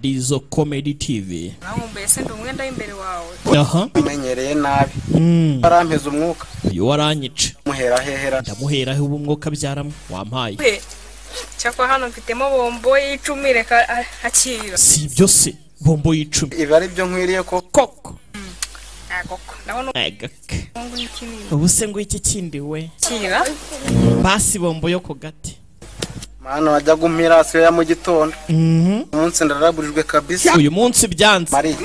Dadizo Comedy TV. Naho mbese ndumwenda imbere wawe. Aha. Menyereye nabi. Barampeza umwuka. Uyu waranyica. Muhera hehera. Ndamuhera he ubumwuka byaramwe wampaye. Cyakwa hano mfitemo bombo y'icumi reka akira. Si byo se bombo y'icumi. Ibi ari byo nkwiriye koko. Koko. Ndabona ubu se ngo iki kindi we. Kira. Basi bombo yo ku gati. Mano wajya gumpira asiyo ya mu gitondo. Umunsi ndaraburijwe kabisa. Uyu munsi byanze. Mari.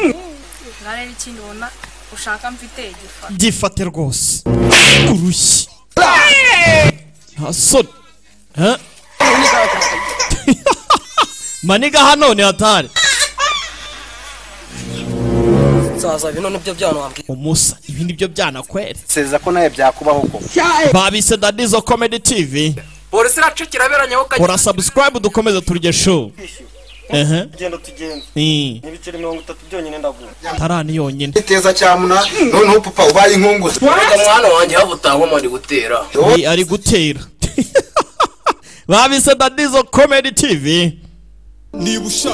Nare ikindi ubona ushaka mfite igifata. Gifate rwose. Kurushyi. Hasod. Ha? Maniga hano ni hatari. Saza bino nibyo byano wambwiye. Umusa ibindi byo byana kwere. Seza ko naye byakubaho ko. Babise Dadizo Comedy TV. Polisi racikira beranye ho Ora subscribe dukomeza turye show. Genda tugenda. N'ibiceri 30 byonyine ndaguha. Tarani yonyine. Iteza cyamuna none papa ubaye inkunguzi. Mwana wanjye havutangwa muri gutera. Ari gutera. Babise Dadizo Comedy TV.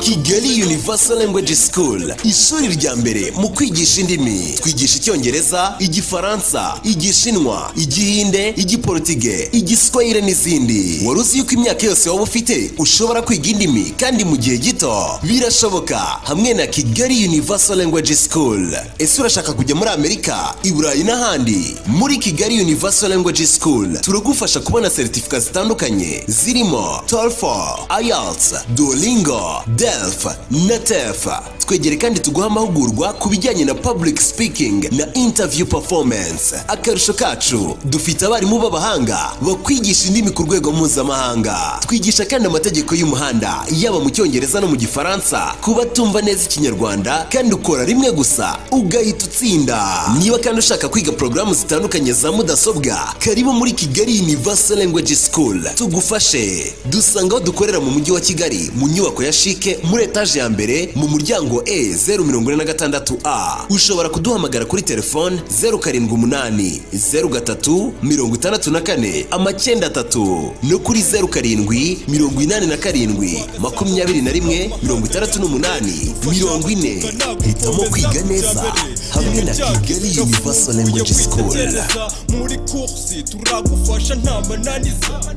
Kigali Universal Language School, ishuri rya mbere mu kwigisha indimi. Twigisha Icyongereza, Igifaransa, Igishinwa, Igihinde, Igiportuge, Igiswahili n'izindi. Waruzi yuko imyaka yose waba ufite ushobora kwiga indimi kandi mu gihe gito? Birashoboka hamwe na Kigali Universal Language School. Ese urashaka kujya muri Amerika, i Burayi n'ahandi? Muri Kigali Universal Language School turagufasha kubona certificate zitandukanye zirimo TOEFL, IELTS, Duolingo, DELF na TEF. Twegere kandi tuguha amahugurwa ku bijyanye na public speaking na interview performance. Akarusho kacu dufite abarimu b'abahanga bakwigisha indimi ku rwego mpuzamahanga. Twigisha kandi amategeko y'umuhanda yaba mu Cyongereza no mu Gifaransa kuba tumva neza Ikinyarwanda, kandi ukora rimwe gusa ugahita utsinda. Niba kandi ushaka kwiga programu zitandukanye za mudasobwa, karibu muri Kigali Universal Language School tugufashe. Dusanga aho dukorera mu mujyi wa Kigali mu nyubako ya Shike muri etage ya mbere mu muryango E046A. Ushobora kuduhamagara kuri telefone 078 03 64 93 no kuri 07 87 21 68 40. Hitamo kwiga neza hamwe na Kigali Universal Language School. Muri kursi turagufasha nta mananiza.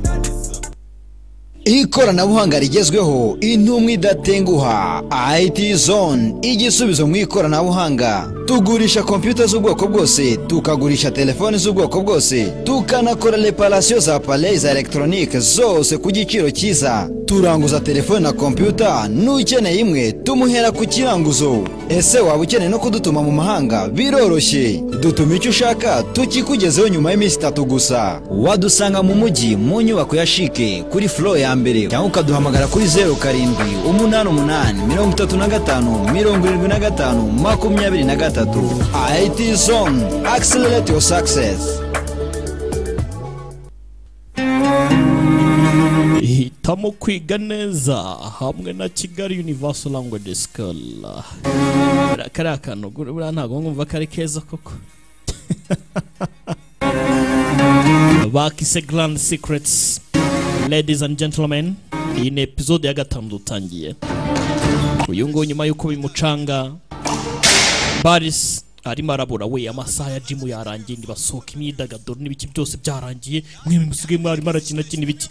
Ikoranabuhanga rigezweho, intumwa idatenguha. IT Zone, igisubizo mu ikoranabuhanga. Tugurisha computer z'ubwoko bwose, tukagurisha telefone z'ubwoko bwose, tukanakora reparation za appareils za electronique zose ku giciro cyiza. Turanguza telefone na computer, n'ukeneye imwe tumuhera ku kiranguzo. Ese waba ukeneye no kudutuma mu mahanga? Biroroshye, dutuma icyo ushaka tukikugezeho nyuma y'iminsi 3 gusa. Wadusanga mu mujyi mu nyubako ya Shike kuri floor ya mbere, cyangwa ukaduhamagara kuri 0788 IT Zone, accelerate your success. Hitamo kwiga neza hamwe na Kigali Universal Language School. Kariya kantu buriya ntabwo nkumva kari keza koko. Bakise Grand Secrets. Ladies and gentlemen, iyi ni episode ya 5 dutangiye. Uyu ngo nyuma yuko bimucanga Baris arimo arabura we amasaha ya gym yarangiye, ndi basohoka imyidagaduro n'ibiki byose byarangiye, mwe musigaye mwari marakina ibiki.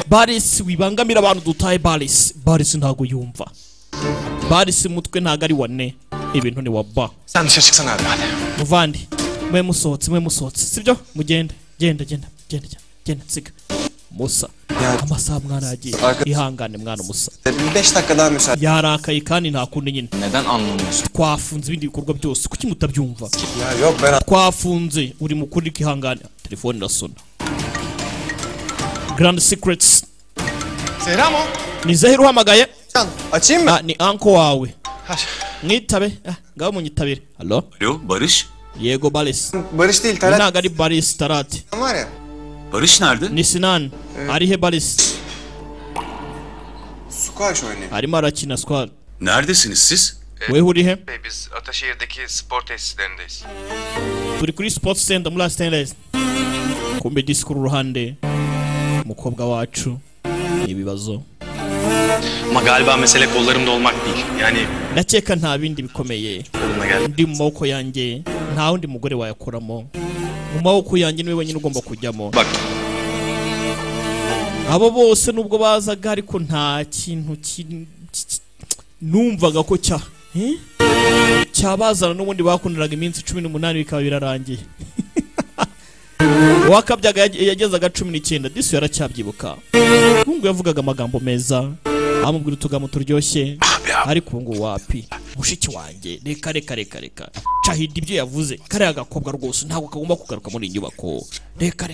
Baris wibangamira abantu dutaye. Baris ntago yumva. Baris mutwe ntago ari wane, ibintu ni waba. Sen dışarı çıksana abi hadi. Muvandi mwe musohotse sibyo? Mugende genda tsiga Musa. Amasaha mwana yagiye, ihangane mwana Musa. 5 dakika daha müsaade. Yarakaye kandi nta kundi nyine. Neden anlamıyorsun? Twafunze ibindi bikorwa byose, kuki mutabyumva? Ya yok ben Twafunze, uri mukuri ihangane. Telefone irasona. Grand Secrets. Zehra mı? Ni Zehra uhamagaye? Açayım mı? Ni anko wawe. Mwitabe. Ngaho munyitabire. Hello? Alo Barış. Yego Baris. Barış değil Talat. Nagari Baris Tarat. Var ya. Barış nerede? Ni Sinan. Arihe Baris. Squash oynuyor. Arimo arakina squad. Neredesiniz siz? We uri he? Biz Ataşehir'deki spor tesislerindeyiz. Turi kuri sports center muri Stainless. Kumbe disco ruhande. Mukobwa wacu. Ibibazo. Ama galiba mesele kollarımda olmak değil. Yani ndakeka nta bindi bikomeye ndi mu maboko yanjye nta wundi mugore wayakoramo mu maboko yanjye niwe wenyine ugomba kujyamo bak abo bose nubwo bazaga ariko nta kintu numvaga ko cyabazana n'ubundi bakundiraga iminsi 18 bikaba birarangiye wakabyaga yagezaga 19 disu yaracyabyibuka bungu yavugaga amagambo meza amubwira utugambo turyoshye ariko ngo wapi mushiki wanjye reka Cahidi ibyo yavuze kare agakobwa rwose ntabwo kagomba kugaruka muri inyubako reka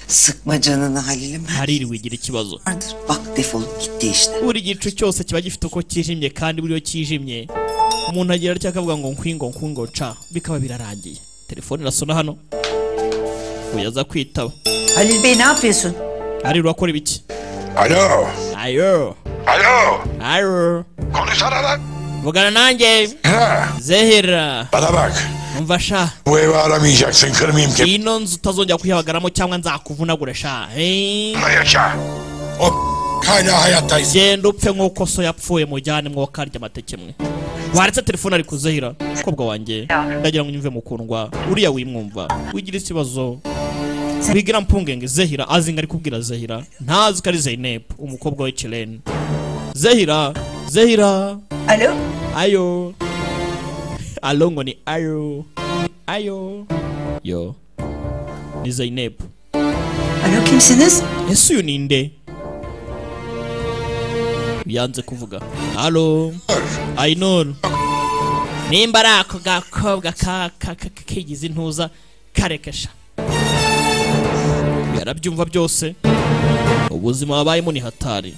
Sıkma canını Halil'im. Hariri wigira ikibazo. Bak defolup gitti işte. Buri gicu cyose kiba gifite uko kijimye kandi buriyo kijimye. Umuntu agira atya akavuga ngo nkwingo ca bikaba birarangiye. Telefone irasona hano. Uyaza kwitaba. Halil Bey ne yapıyorsun? Hariri urakora ibiki? Alo. Ayo. Konuşsana lan. Vugana nanjye. Zehira. Bana bak. Umva sha. Bu evi aramayacaksın, kırmayayım ki. Ino nzu utazongera kuyihagaramo cyangwa nzakuvunagura sha. Yaşa. O hala hayattayız. Genda upfe nk'uko so yapfuye mujyane mwokarya amateke mwe. Waretse telefone ari kuzehira. Kobwa wanjye. Ndagira ngo nyumve mukundwa. Uriya wimwumva. Wigira ikibazo. Bigira mpungenge Zehira azinga ari kubwira Zehira. Ntazi kari Zainab umukobwa we Chilen. Zehira. Alo. Ayo. Alo ngo ni ayo. Yo. Ni Zainab. Alo kimsiniz? Ese uyu ninde? Yanze kuvuga. Alo. Aynur. Nimba ari ako gakobwa kigize intuza karekesha. Yarabyumva byose. Ubuzima babayemo ni hatari.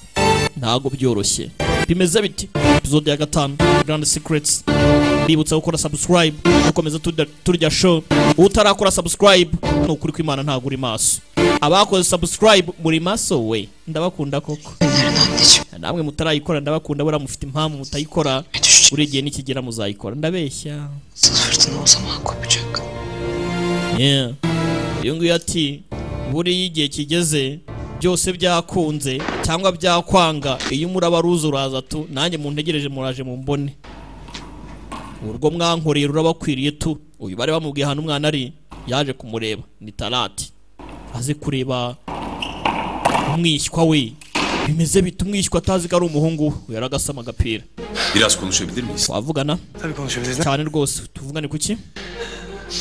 Ntago byoroshye. Bimeze biti. Episode ya 5 Grand Secrets. Bibutsa gukora subscribe ukomeza turya show. Utarakora subscribe nukuri ko Imana ntago uri maso. Abakoze subscribe muri maso we ndabakunda koko. Namwe mutarayikora ndabakunda bura mufite impamvu mutayikora. Urigiye nikigera muzayikora ndabeshya. Fırtına o zaman kopacak. Yeah. Yungu yati buri igihe kigeze byose byakunze cyangwa byakwanga iyo murabaruza uraza tu nanjye muntegereje muraje mu mbone. Urwo mwankoreye rurabakwiriye tu. Uyu bari bamubwiye hano umwana ari yaje kumureba ni Talati. Aze kureba umwishywa we. Bimeze bitumwishywa atazi ko ari umuhungu yaragasama agapira. Biraz konuşabilir miyiz? Wavugana? Tabii konuşabiliriz. Cyane rwose tuvugane kuki?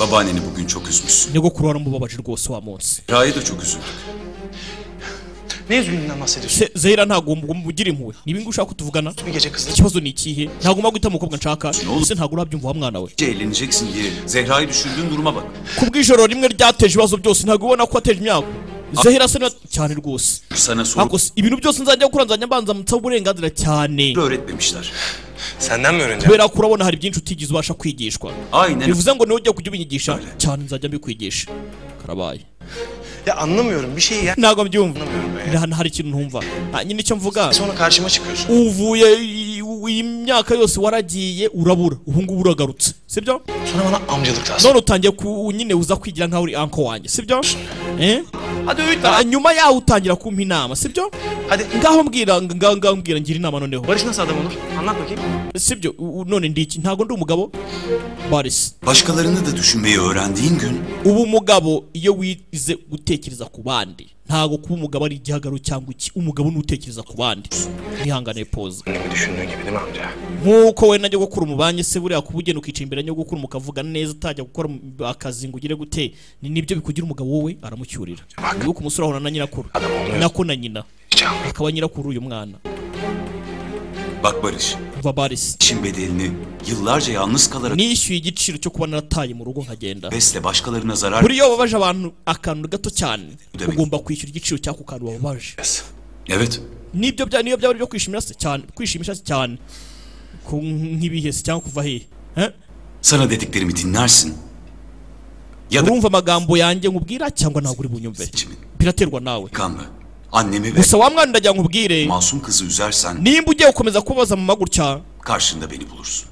Babaanneni bugün çok üzmüşsün. Nyogokuru waramubabaje rwose wa munsi. Ra'yı da çok üzüldük. Ne üzgünlüğünden bahsediyorsun? Zehira ntagomba umugira impuhwe. Nibingi ushaka kutuvugana? Bir gece kızım. Ikibazo ni ikihe? Ntagomba guhita umukobwa nshaka. Ese ntago urabyumva wa mwana we. Eğleneceksin diye Zehra'yı düşündüğün duruma bak. Kubw'ijoro rimwe ryateje ibibazo byose ntago ubona ko ateje imyaka. Zehira se cyane rwose. Sana sor. Ibintu byose nzajya gukora nzajya mbanza mutsa uburenganzira cyane. Öğretmemişler. Senden mi öğreneceğim? Kubera ko urabona hari byinshi utigize ubasha kwigishwa. Aynen. Bivuze ngo niwe ujya kujya ubinyigisha cyane nzajya mbikwigisha. Karabaye. Ya anlamıyorum bir şey ya. Ntago mbyumva. Hari ikintu ntumva. Nyine icyo mvuga. Sonra karşıma çıkıyorsun. Uvuye imyaka yose waragiye urabura. Ubu ngubu uragarutse. Sibyo? Sonra bana amcalık lazım. None utangiye nyine uza kwigira nkaho uri uncle wanjye. Sibyo? Hadi öğüt. Nyuma yaho utangira kumpa inama. Sibyo? Hadi. Ngaho mbwira ngira inama noneho. Barış nasıl adam olur? Anlat bakayım. Sibyo? None ndiki ntago ndi umugabo. Barış. Başkalarını da düşünmeyi öğrendiğin gün. Ubu mugabo iyo wize gutekereza ku bandi. Ntago kuba umugabo ari igihagaro cyangwa iki. Umugabo nutekereza ku bandi. Nihangane pause. Ne düşündüğün gibi değil mi amca? Nkuko we najya gukura umubanye se buriya kubugena ukica imbere nyo gukura mukavugana neza utajya gukora akazi ngo ugire gute nibyo bikugira umugabo wowe aramucyurira. Yuko umusura ahona na nyirakuru. Nako na nyina. Akaba nyirakuru uyu mwana. Bak Barış. Barış. İşin bedelini yıllarca yalnız kalarak nishyuye igiciro cyo kuba narataye mu rugo nkagenda. Besle başkalarına zarar. Buri yo babaje abantu akantu gato cyane. Ugomba kwishyura igiciro cyako kantu wababaje. Evet. Nibyo byari byo kwishimisha cyane. Nk'ibihese cyangwa kuva he? Sana dediklerimi dinlersin. Ya da urumva amagambo yanjye nkubwira cyangwa ntabwo uri bunyumve. Biraterwa nawe. Kanka. Annemi ve gusa wa mwana ndagira nkubwire masum kızı üzersen nimba ugiye gukomeza kubaza mu magurya karşında beni bulursun.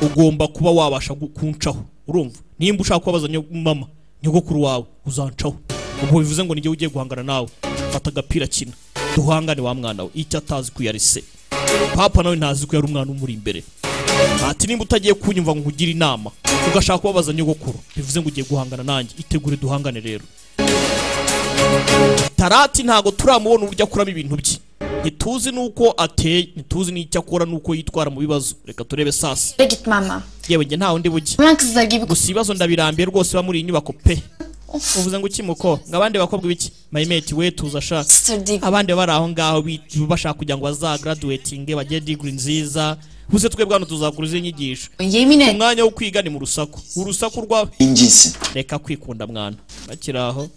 Ugomba kuba wabasha kuncaho urumva nimba ushaka kubaza mama nyogokuru wawe uzancaho ubwo bivuze ngo nijye ugiye guhangana nawe fata agapira kina duhangane wa mwana we. Icyo atazi ko yari se, papa nawe ntazi ko yari umwana umuri imbere. Ati nimba utagiye kunyumva ngo nkugire inama ugashaka kubabaza nyogokuru bivuze ngo ugiye guhangana nanjye, itegure duhangane rero. Tarati ntago turamubona uburyo akuramo ibintu bye, ntituzi nuko ateye, ntituzi n'icyo akora nuko yitwara mu bibazo. Reka turebe sasa. Gitmem. Yewe njye ntaho ndi bujye, gusa ibibazo ndabirambiye rwose bamuri inyubako pe. Uvuze ngo kimuko ngabandi bakobwa biki mayimeti we tuza sha abandi bari aho ngaho bashaka kugira ngo bazagraduating bagiye degree nziza. Buse twebwe hano tuzakuriza inyigisho. Umwanya wo kwiga ni mu rusaku. Urusaku rwa ingisi. Reka kwikunda mwana. Bakiraho.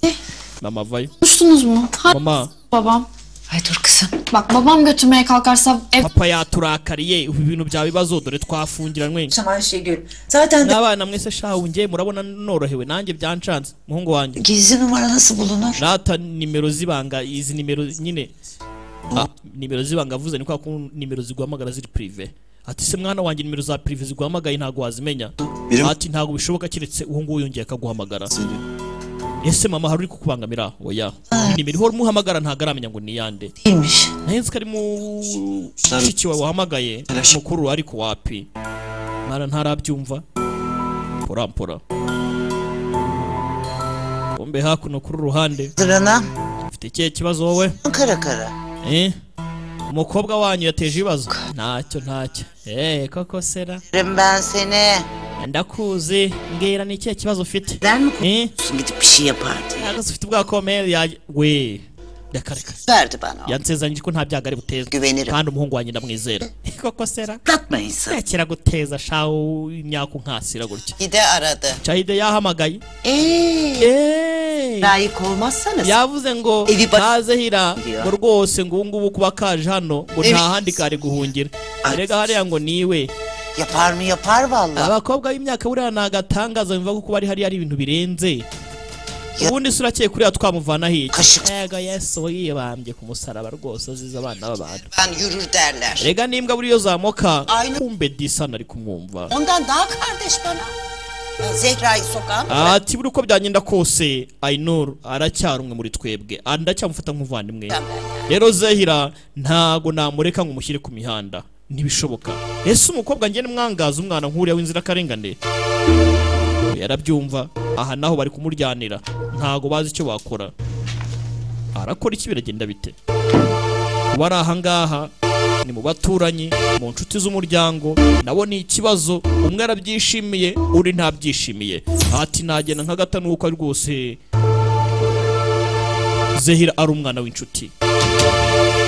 Mama vayo. Konuştunuz mu? Mama. Babam. Ay dur kızım. Bak babam götürmeye kalkarsa ev... Papa yaturakariye ibintu bya bibazo dore twafungiranwe. Tamam Şegül. Zaten n'abana mwese shahu ngiye murabona norohewe nanjye byancanze muhungu wanjye. Gizli numara nasıl bulunur? Rata nimero zibanga izi nimero nyine. Nimero zibanga avuze ni kwa nimero ziguhamagara ziri privé. Ati se mwana wanjye nimero za privé ziguhamagaye ntago wazimenya. Ati ntago bishoboka kiretse uwo nguwo yongeye akaguhamagara. Ese mama hari kukubangamira oya. Nimero ihora muhamagara ntago aramenya ngo ni yande. Nahise kari mu shiki wawe wahamagaye mukuru ariko wapi. Mara ntarabyumva. Pora. Bombe hakuno kuri ruhande. Ufite ikihe kibazo wowe? Karakara. Umukobwa wanyu yateje ibibazo? Ntacyo. Koko sera. Ben seni. Ndakuzi mbwira ni ikihe kibazo ufite? Gidip bir şey yapardı. Ntabwo ufite ubwakomeye ya we. Reka. Verdi bana. Yansezeranyije ko nta byago ari buteza. Kandi umuhungu wanjye ndamwizera. Koko sera. Tatma insan. Rekera guteza shawo imyaka nkasira gutya. Gide aradı. Çayide yahamagaye. Layık olmazsanız. Yavuze ngo ntazehira ngo rwose ngo ubungubu kuba kaje hano ngo nta handi kari guhungira. Erega hariya ngo niwe. Yapar mı yapar vallahi. Abakobwa b'imyaka buriya nagatangaza bimva ko kuba hari ibintu birenze. Ubundi sura cye kuri twamuvana hiye. Ega Yesu yibambye ku musaraba rwose aziza abana b'abantu. Ben yürür derler. Rega nimbwa buriyo zamoka kumbe disana ari kumwumva. Ondan daha kardeş bana. Zehra'yı sokam. Ati buri uko byagenda kose Ainur aracyarumwe muri twebwe. Ndacyamufata nk'uvandimwe. Rero Zehira ntago namureka ngo mushyire ku mihanda. Ntibishoboka. Ese umukobwa ngene mwangaza umwana nk'uriya w'inzira karengane. Yarabyumva aha naho bari kumuryanira ntago bazi icyo bakora. Arakora iki biragenda bite? Bari aha ngaha ni mu baturanyi mu nshuti z'umuryango nabo ni ikibazo umwe arabyishimiye uri ntabyishimiye. Ati nagenda nkagata nuko ari rwose Zehira ari umwana w'inshuti.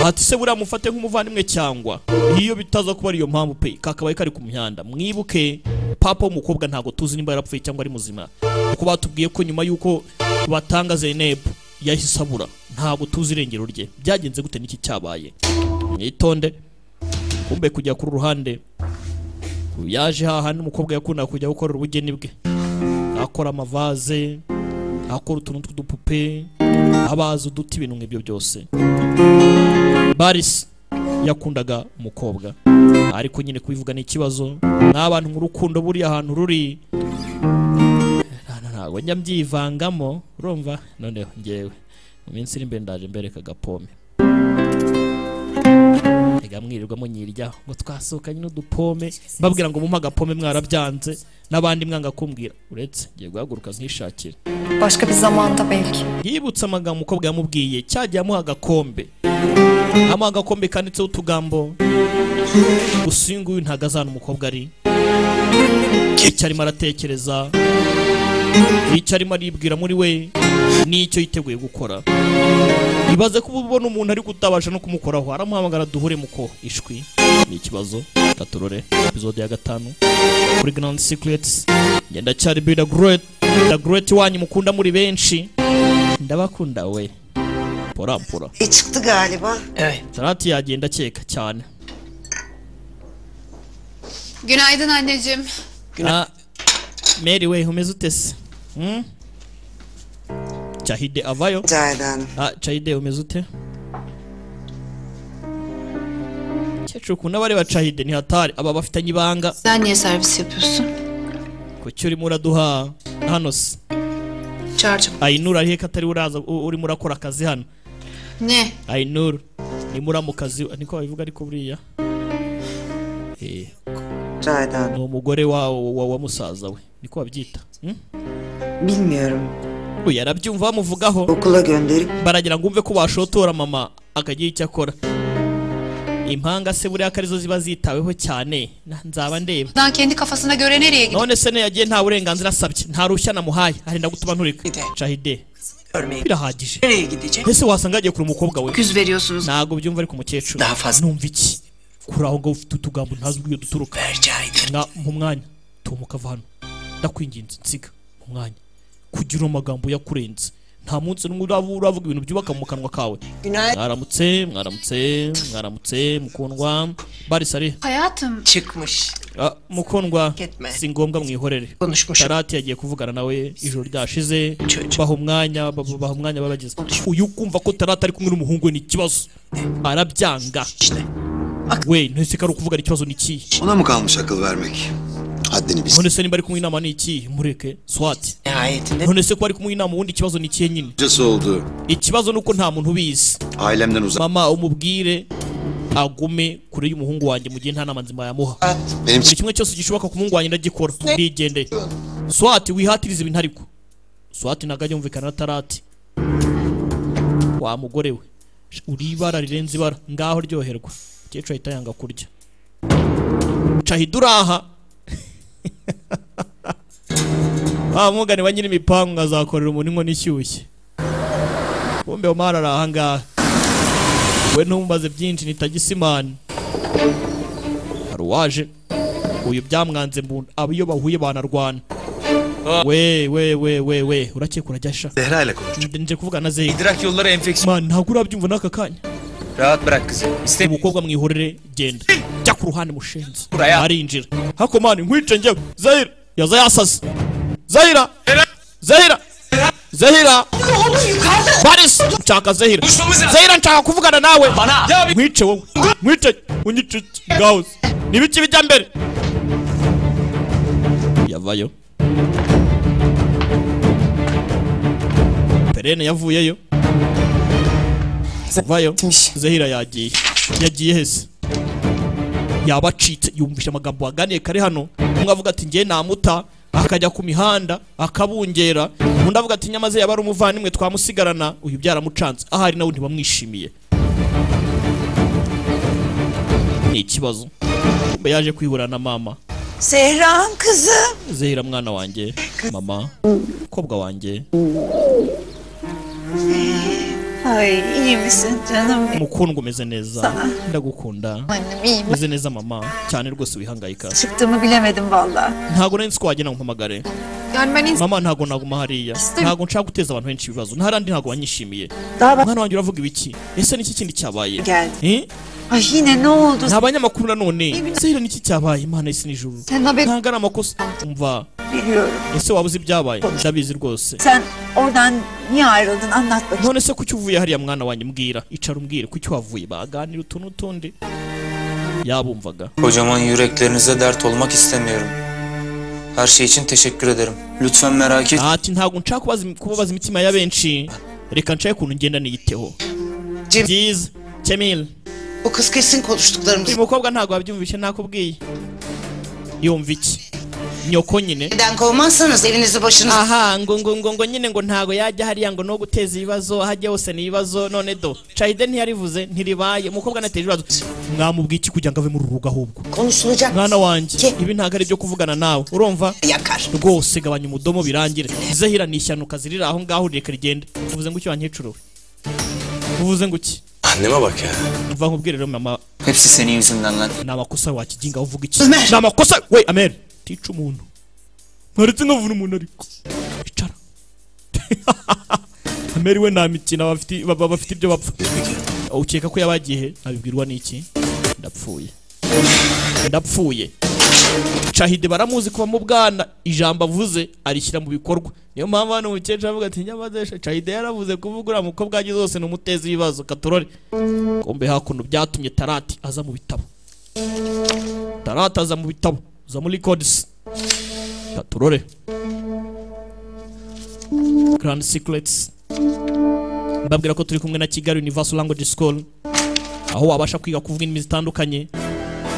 Ati se buriya mufate nk'umuvandimwe cyangwa iyo bitaza kuba ariyo mpamvu pe kakabaye kari ku mihanda. Mwibuke papa w'umukobwa ntago tuzi nimba yarapfuye cyangwa ari muzima kuko batubwiye ko nyuma yuko batanga Zeynep yahise abura ntago tuzi irengero rye. Byagenze gute n'iki cyabaye? Mwitonde. Kumbe kujya kuri ruhande yaje haha n'umukobwa yakunda kujya gukora ubugeni bwe, akora amavaze, akora utuntu tw'udupupe, abaza uduti ibintu nk'ibyo byose. Baris yakundaga umukobwa ariko nyine kubivuga ni ikibazo. N'abantu mu rukundo buri ahantu ruri ntago njya mbyivangamo urumva. Noneho ngewe mu minsi iri imbere ndaje mbereka gapome mwirirwa munyirya ngo twasukanye n'udupome mbabwira ngo mumpa agapome mwarabyanze n'abandi mwanga kumbwira uretse ngiye guhaguruka nkishakira. Başka bir zamanda belki. Yibutsa amagambo umukobwa yamubwiye cyagiye amuha agakombe. Amuha agakombe kanditseho utugambo. Gusinga uyu ntago azana umukobwa ari. Icyo arimo aratekereza, icyo arimo aribwira muri we n'icyo yiteguye gukora. Ibaze ko ubona umuntu ari kutabasha no kumukoraho aramuhamagara duhure muko ishwi. Ni ikibazo. Katurore episode ya 5 kuri Grand Secrets. Ngenda cyari be the great wanyu mukunda muri benshi. Ndabakunda we. Pora. Çıktı galiba. Evet. Tarati yagenda cyeka cyane. Günaydın anneciğim. Mary we umeze utese? Çahide avayo. Çahide umeze ute? Cyecu kuna bari bacahide ni hatari aba bafitanye ibanga. Sen niye servis yapıyorsun? Kuki uri muraduha hano se? Çağıracağım. Ainur arihe katari uraza uri murakora akazi hano. Ne? Ainur ni muramukazi niko babivuga ariko buriya Cahiden. ni umugore wa musaza we niko babyita Bilmiyorum. uyu yarabyumva bamuvugaho Okula gönderip baragira ngo umve ko bashotora mama akagira icyo akora impanga se buriya karizo ziba zitaweho cyane nzaba ndeba Daha kendi kafasına göre nereye gidiyor? none se ne yagiye nta burenganzira asabye nta rushya namuhaye arenda gutuma nturika Cahide birahagije Nereye gidecek? ese wasanga agiye kuri umukobwa we Küz veriyorsunuz. ntago byumva ariko umukecuru Daha fazla. numva iki kuri aho ngaho ufite utugambo ntazi ubwiyo duturuka mu mwanya tumuka ava hano ndakwinginze nsiga mu mwanya kugira amagambo yakurenze nta munsi n'umwe uravuga ibintu byubaka mu kanwa kawe mwaramutse mukundwa barisare Hayatım. Çıkmış. mukundwa si ngombwa mwihorere Tarati yagiye kuvugana nawe ijoro ryashize baha umwanya babageze uyu kumva ko Tarati ari kumwe n'umuhungu we ni ikibazo arabyanga we ntese kari kuvugana ikibazo ni iki Ona mı kalmış akıl vermek? Haddini bil. none se nimba ari kumwe inama ni iki mureke swati none se ko ari kumwe inama ubundi ikibazo ni ikihe nyine Cası oldu. ikibazo nuko nta muntu ubizi Ailemden uzak. mama umubwire agume kure y'umuhungu wanjye mu gihe nta nama nzima yamuha Benim buri kimwe cyose gishoboka ku muhungu wanjye ndagikora ndigendeye swati wihatiriza ibintu ariko swati ntago ajya yumvikana na Tarati wa mugore we uri ibara rirenze ibara ngaho ryoherwa umukecuru ahita yanga kurya Cahide uraha mugani wa nyiri imipangu azakorera umuntu inkono ishyushye bombe Omar araha ngaha we ntumbaze byinshi ni tagisimani hari uwaje uyu byamwanze mu iyo bahuye banarwana we urakeka urajyasha Zehra ile konuş. nje kuvugana na Zehra İdrak yolları enfeksiyon. man ntabwo urabyumva n'aka kanya Rahat bırak kızı. umukobwa mwihorere genda jya ku ruhande mushenzi Buraya. arinjira hako mani nkwice njyewe Zahira yaza yasaze Zahira Baris nshaka Zahira nshaka kuvugana nawe nkwice wowe nkwice unyice gaus nibiki bijya mbere yavayo Perene yavuyeyo vayo Zahira yagiye hese yabacitse yumvisha amagambo waganiye kare hano umwe avuga ati ngiye namuta akajya ku mihanda akabungera undi avuga ati nyamaze yaba ari umuvandimwe twamusigarana uyu byaramucanze ahari nawe ntibamwishimiye ni ikibazo kumbe yaje kwihura na mama Zehra'm kızım. Zahira mwana wanjye mama mukobwa wanjye Ay iyi misin canım? mukundwa umeze neza ndagukunda Annem iyiyim. umeze neza mama cyane rwose wihangayika Çıktığımı bilemedim valla. ntago nari nzi ko wagenda nguhamagare Yani ben mama ntago naguma hariya ntago nshaka guteza abantu benshi ibibazo ntarandi ntago wanyishimiye Daha bak mwana wanjye uravuga ibiki ese niki kindi cyabaye geldi. Ay yine ne oldu? nta banyamakuru nanone Zahira niki cyabaye imana isi n'ijuru Sen haber ntago ari amakosa umva Biliyorum. ese waba uzi ibyabaye ndabizi rwose Sen oradan niye ayrıldın anlat bakayım. none se kuki uvuye hariya mwana wanjye mbwira icara umbwire kuki wavuye baganira utuntu n'utundi yabumvaga Kocaman yüreklerinize dert olmak istemiyorum. Her şey için teşekkür ederim. Lütfen merak et. ati ntago nshaka kubabaza imitima ya benshi reka nshake ukuntu ngenda niyiteho byiza Cemil Bu kız kesin konuştuklarımız. uyu mukobwa ntago wabyumvishe nakubwiye yumva iki nyoko nyine Neden kovmazsanız evinizi başınıza. aha ngo nyine ngo ntago yajya hariya ngo no guteza ibibazo hajya hose ni ibibazo none do Cahide ntiyarivuze ntiribaye umukobwa anateje ibibazo mwamubwiye iki kugira ngo ave muri rugo ahubwo Konuşulacak. mwana wanjye ibi ntago ari byo kuvugana nawe urumva Yakar. rwose gabanya umudomo birangire Zahira ni ishyano kazirira aho ngaho reka rigende uvuze ngo iki wankecuru uvuze ngo iki Anneme bak ya. mva nkubwire rero mama Hepsi senin yüzünden lan. ni amakosa wakiginga uvuga iki ni amakosa we Amer tica umuntu ntaretse nkavuna umuntu ariko icara Amer we nta mikino bafite ibyo bapfa ukeka ko yabagiye abibwirwa n'iki ndapfuye Cahide baramuzi kuva mu bwana ijambo avuze arishyira mu bikorwa niyo mpamvu hano umukecuru avuga ati nyamazesha Cahide yaravuze kuvuga uriya mukobwa wagize zose ni umutezi w'ibibazo katorore kombe hakuno byatumye Tarati aza mu bitabo za muri codes katorore Grand Secrets mbabwira ko turi kumwe na Kigali Universal Language School aho wabasha kwiga kuvuga indimi zitandukanye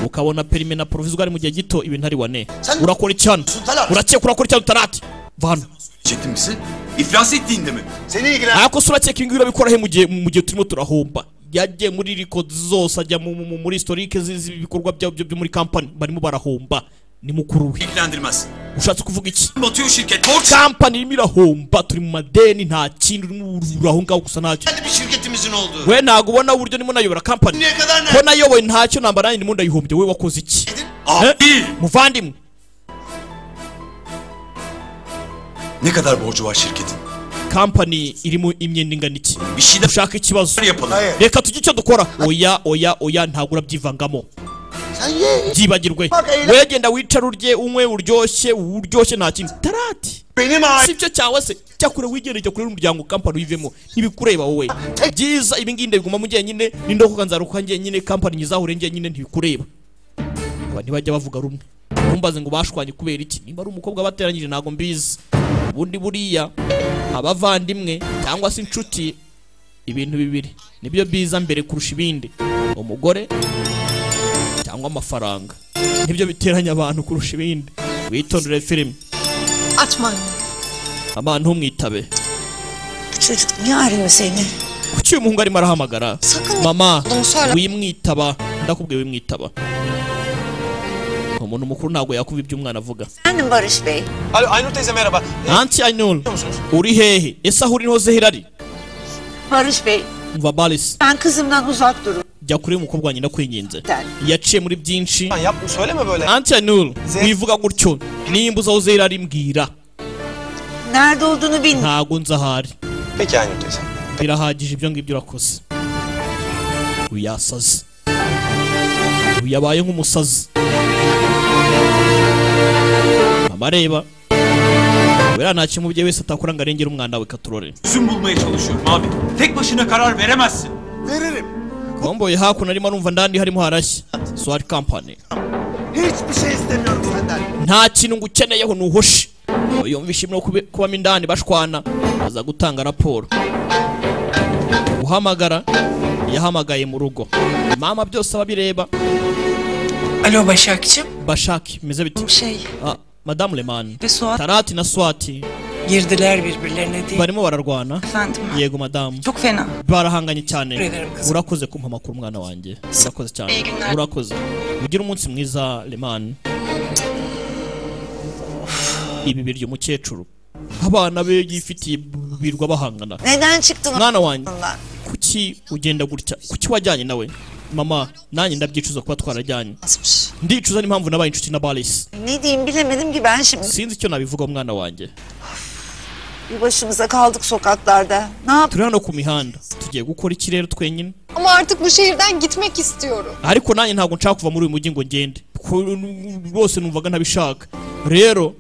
ukabona perime na provisoire mu gihe gito ibintu ari wane urakora icyano urakeka urakora icyano Tarati vano Ciddi misin? İflas ettiğinde mi? Seni ilgilen. ariko surakeka ingira bikora he mu gihe turimo turahomba yagiye muri records zose ajya muri historique z'ibikorwa byo muri company barimo barahomba ni mukuru we İlgilendirmez. ushatse kuvuga iki Batıyor şirket. Borç. company irimo irahomba turi mu madeni nta kintu urimo urahonga gusa ntacyo Kendi bir şirketimizin olduğu. we ntago ubona uburyo ndimo nayobora company Ne kadar ko nayoboye ntacyo namba nanjye ndimo ndayihombye we wakoze iki muvandimwe Ne kadar borcu var şirketin? company irimo imyenda ingana iki Bir şeyler ushaka ikibazo yapalım. reka tujye icyo dukora oya ntabwo urabyivangamo Sen ye. byibagirwe wegenda wicara urye unywe uryoshye nta kintu Tarati Benim ailem. sibyo cyangwa se cyakure wigendera kure umuryango company wivemo ntibikureba wowe byiza ibi ngiyi ndabiguma mu nyine n'indokoka nzaruka nyine company nyizahure nyine ntibikureba aba ntibajya bavuga rumwe ntumbaze ngo bashwanye kubera iki nimba ari umukobwa bateranyije ntago mbizi ubundi buriya abavandimwe cyangwa se inshuti ibintu bibiri nibyo biza mbere kurusha ibindi umugore cyangwa amafaranga nibyo biteranya abantu kurusha ibindi witondere filime Açma. ama ntumwitabe Bu çocuk niye arıyor seni? kuki uyu muhungu arimo arahamagara mama Bunu söyle. wimwitaba ndakubwiye wimwitaba umuntu mukuru ntabwo yakuva ibyo umwana avuga Efendim Barış Bey. Alo Aynur teyze merhaba. Anti Aynur uri hehe ese aho uri niho Zehra ari Barış Bey. mva Balis Ben kızımdan uzak durun. jya kuri uyu mukobwa nyina kwinginze Sen. yaciye muri byinshi Yapma söyleme böyle. Anti Aynur wivuga gutyo nimba uzi aho Zehra ari mbwira Nerede olduğunu bilmiyorum. ntago nzi ahari Peki Aynur teyze. birahagije ibyo ngibyo urakoze uyasaze uyabaye nk'umusazi mama reba wera nta kintu umubyeyi wese atakora ngo arengere umwana we katurore Çözüm bulmaya çalışıyorum abi. Tek başına karar veremezsin. Veririm. komboye hakuno arimo numva ndandi harimo harashya Swat Company Hiçbir şey istemiyorum senden. nta kintu ngukeneyeho nuhoshe yumvishe no kubamo indani bashwana aza gutanga raporo uhamagara yahamagaye mu rugo mama byose ababireba Alo Başakçım. Başak meze biti Şey. Madame Leman Ve Suat. Tarati na Swati Girdiler birbirlerine değil. barimo bararwana Efendim. yego madame Çok fena. barahanganye cyane Ederim kızım. urakoze kumpa amakuru mwana wanjye urakoze cyane İyi günler. urakoze ugira umunsi mwiza Leman ibi biryo umukecuru abana be yifitiye birwa bahangana Neden çıktın? mwana wanjye ondan? kuki ugenda gutya kuki wajyanye nawe mama nanjye ndabyicuza kuba twarajyanye ndicuza n'impamvu nabaye inshuti na Balis Ne diyeyim bilemedim ki ben şimdi. sinzi icyo nabivuga mwana wanjye Bir başımıza kaldık sokaklarda. Ne yap? turi hano ku mihanda tugiye gukora iki rero twenyine Ama artık bu şehirden gitmek istiyorum. ariko nanjye ntabwo nshaka kuva muri uyu mujyi ngo ngende rwose numvaga ntabishaka rero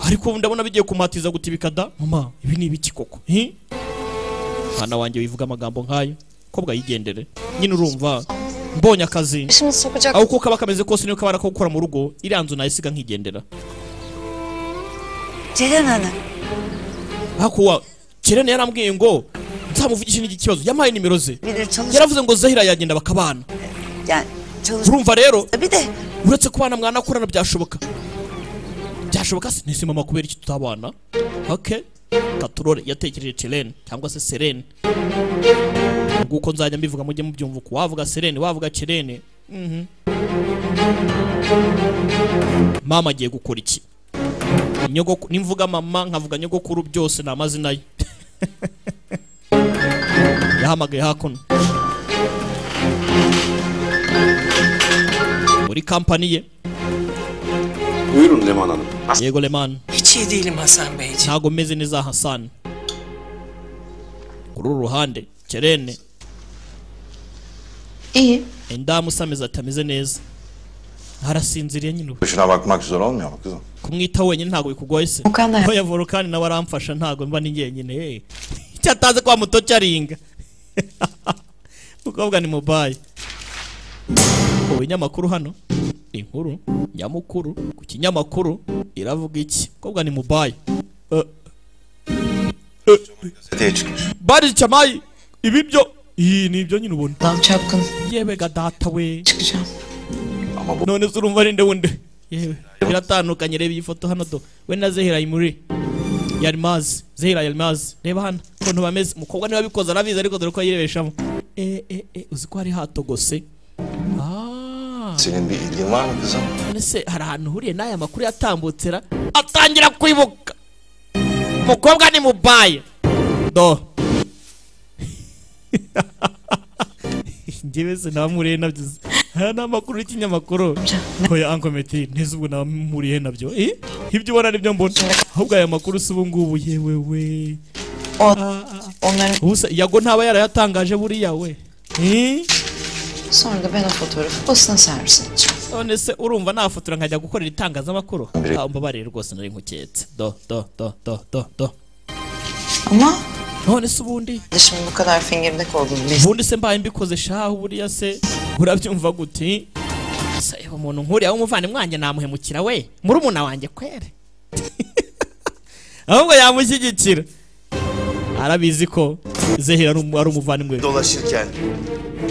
ariko ndabona bigiye kumatiza gutibika da mama ibi ni ibiki koko mwana wanjye wivuga amagambo nk'ayo kobwa yigendere nyine urumva mbonye akazi Şimdi sokacak. aho uko kaba kameze kose niyo kabara ko gukora mu rugo iriya nzu nayisiga nkigendera Ceren Hanım. hakuwa Ceren yarambwiye ngo nzamuvugishe n'iki kibazo yampaye nimero ze Bilir çalış. yaravuze ngo Zehra yagenda bakabana Yani çalış. urumva rero Bir de uretse kubana mwanakorana byashoboka se nese mama kubera iki tutabana okay katurore yatekereje Ceren cyangwa se Serene nguko nzajya mbivuga mujye mubyumva uko wavuga Serene wavuga Ceren mama agiye gukora iki nyogokuru nimvuga mama nkavuga nyogokuru byose ni amazina ye yahamagaye hakuno muri kampani ye Buyurun Leman Hanım. yego Leman Hiç iyi değilim Hasan Beyciğim. ntago meze neza Hasan kuri uru ruhande Ceren İyi. endamu sameze atameze neza harasinziriye nyine Başına bakmak zor olmuyor mu kızım? kumwita wenyine ntago bikugoye se Volkan oya Volkan nawe aramfasha ntago mba ni njyenyine icyo atazi kwa muto cyaringa mukobwa ni mubaye ibinyamakuru hano inkuru nyamukuru ku kinyamakuru iravuga iki mukobwa ni mubaye Gazeteye çıkmış. bari chamayi ibi byo iyi nibyo nyine ubona Adam çapkın. Yewe ga data we Çıkacağım. none se urumva ari nde wundi yewe biratandukanye reba iyi foto hano do we na Zehra Imuri Yalmaz Zehra Yalmaz reba hano ukuntu bameze umukobwa niwe wabikoze arabizi ariko dore ko yirebeshamo uzi ko hari hatogose Senin bir ilgin var mı kızım? Nese hari ahantu huriye n'aya makuru yatambutsera atangira kwibuka umukobwa ni mubaye do njyewe se namuriye nabyo nta makuru y'ikinyamakuru hoya ankometi ntizi ubwo namuriye nabyo ibyo ubona nibyo mbona ahubwo aya makuru si ubu ngubu yewe we ubusa yago ntaba yarayatangaje buriya we Sonra da ben o fotoğrafı basına servis edeceğim. None se urumva nafotora nkajya gukorera itangazamakuru mbabarire rwose nari nkuketse do Ama none se ubundi şimdi bu kadar fingirdek olduğunu ubundi se mbaye mbikoze shahu buriya se urabyumva guti se umuntu nkuriya w'umuvandimwe wanjye namuhemukira we murumuna wanjye kwere ahubwo yamushyigikira arabizi ko Zehra ari umuvandimwe Dolaşırken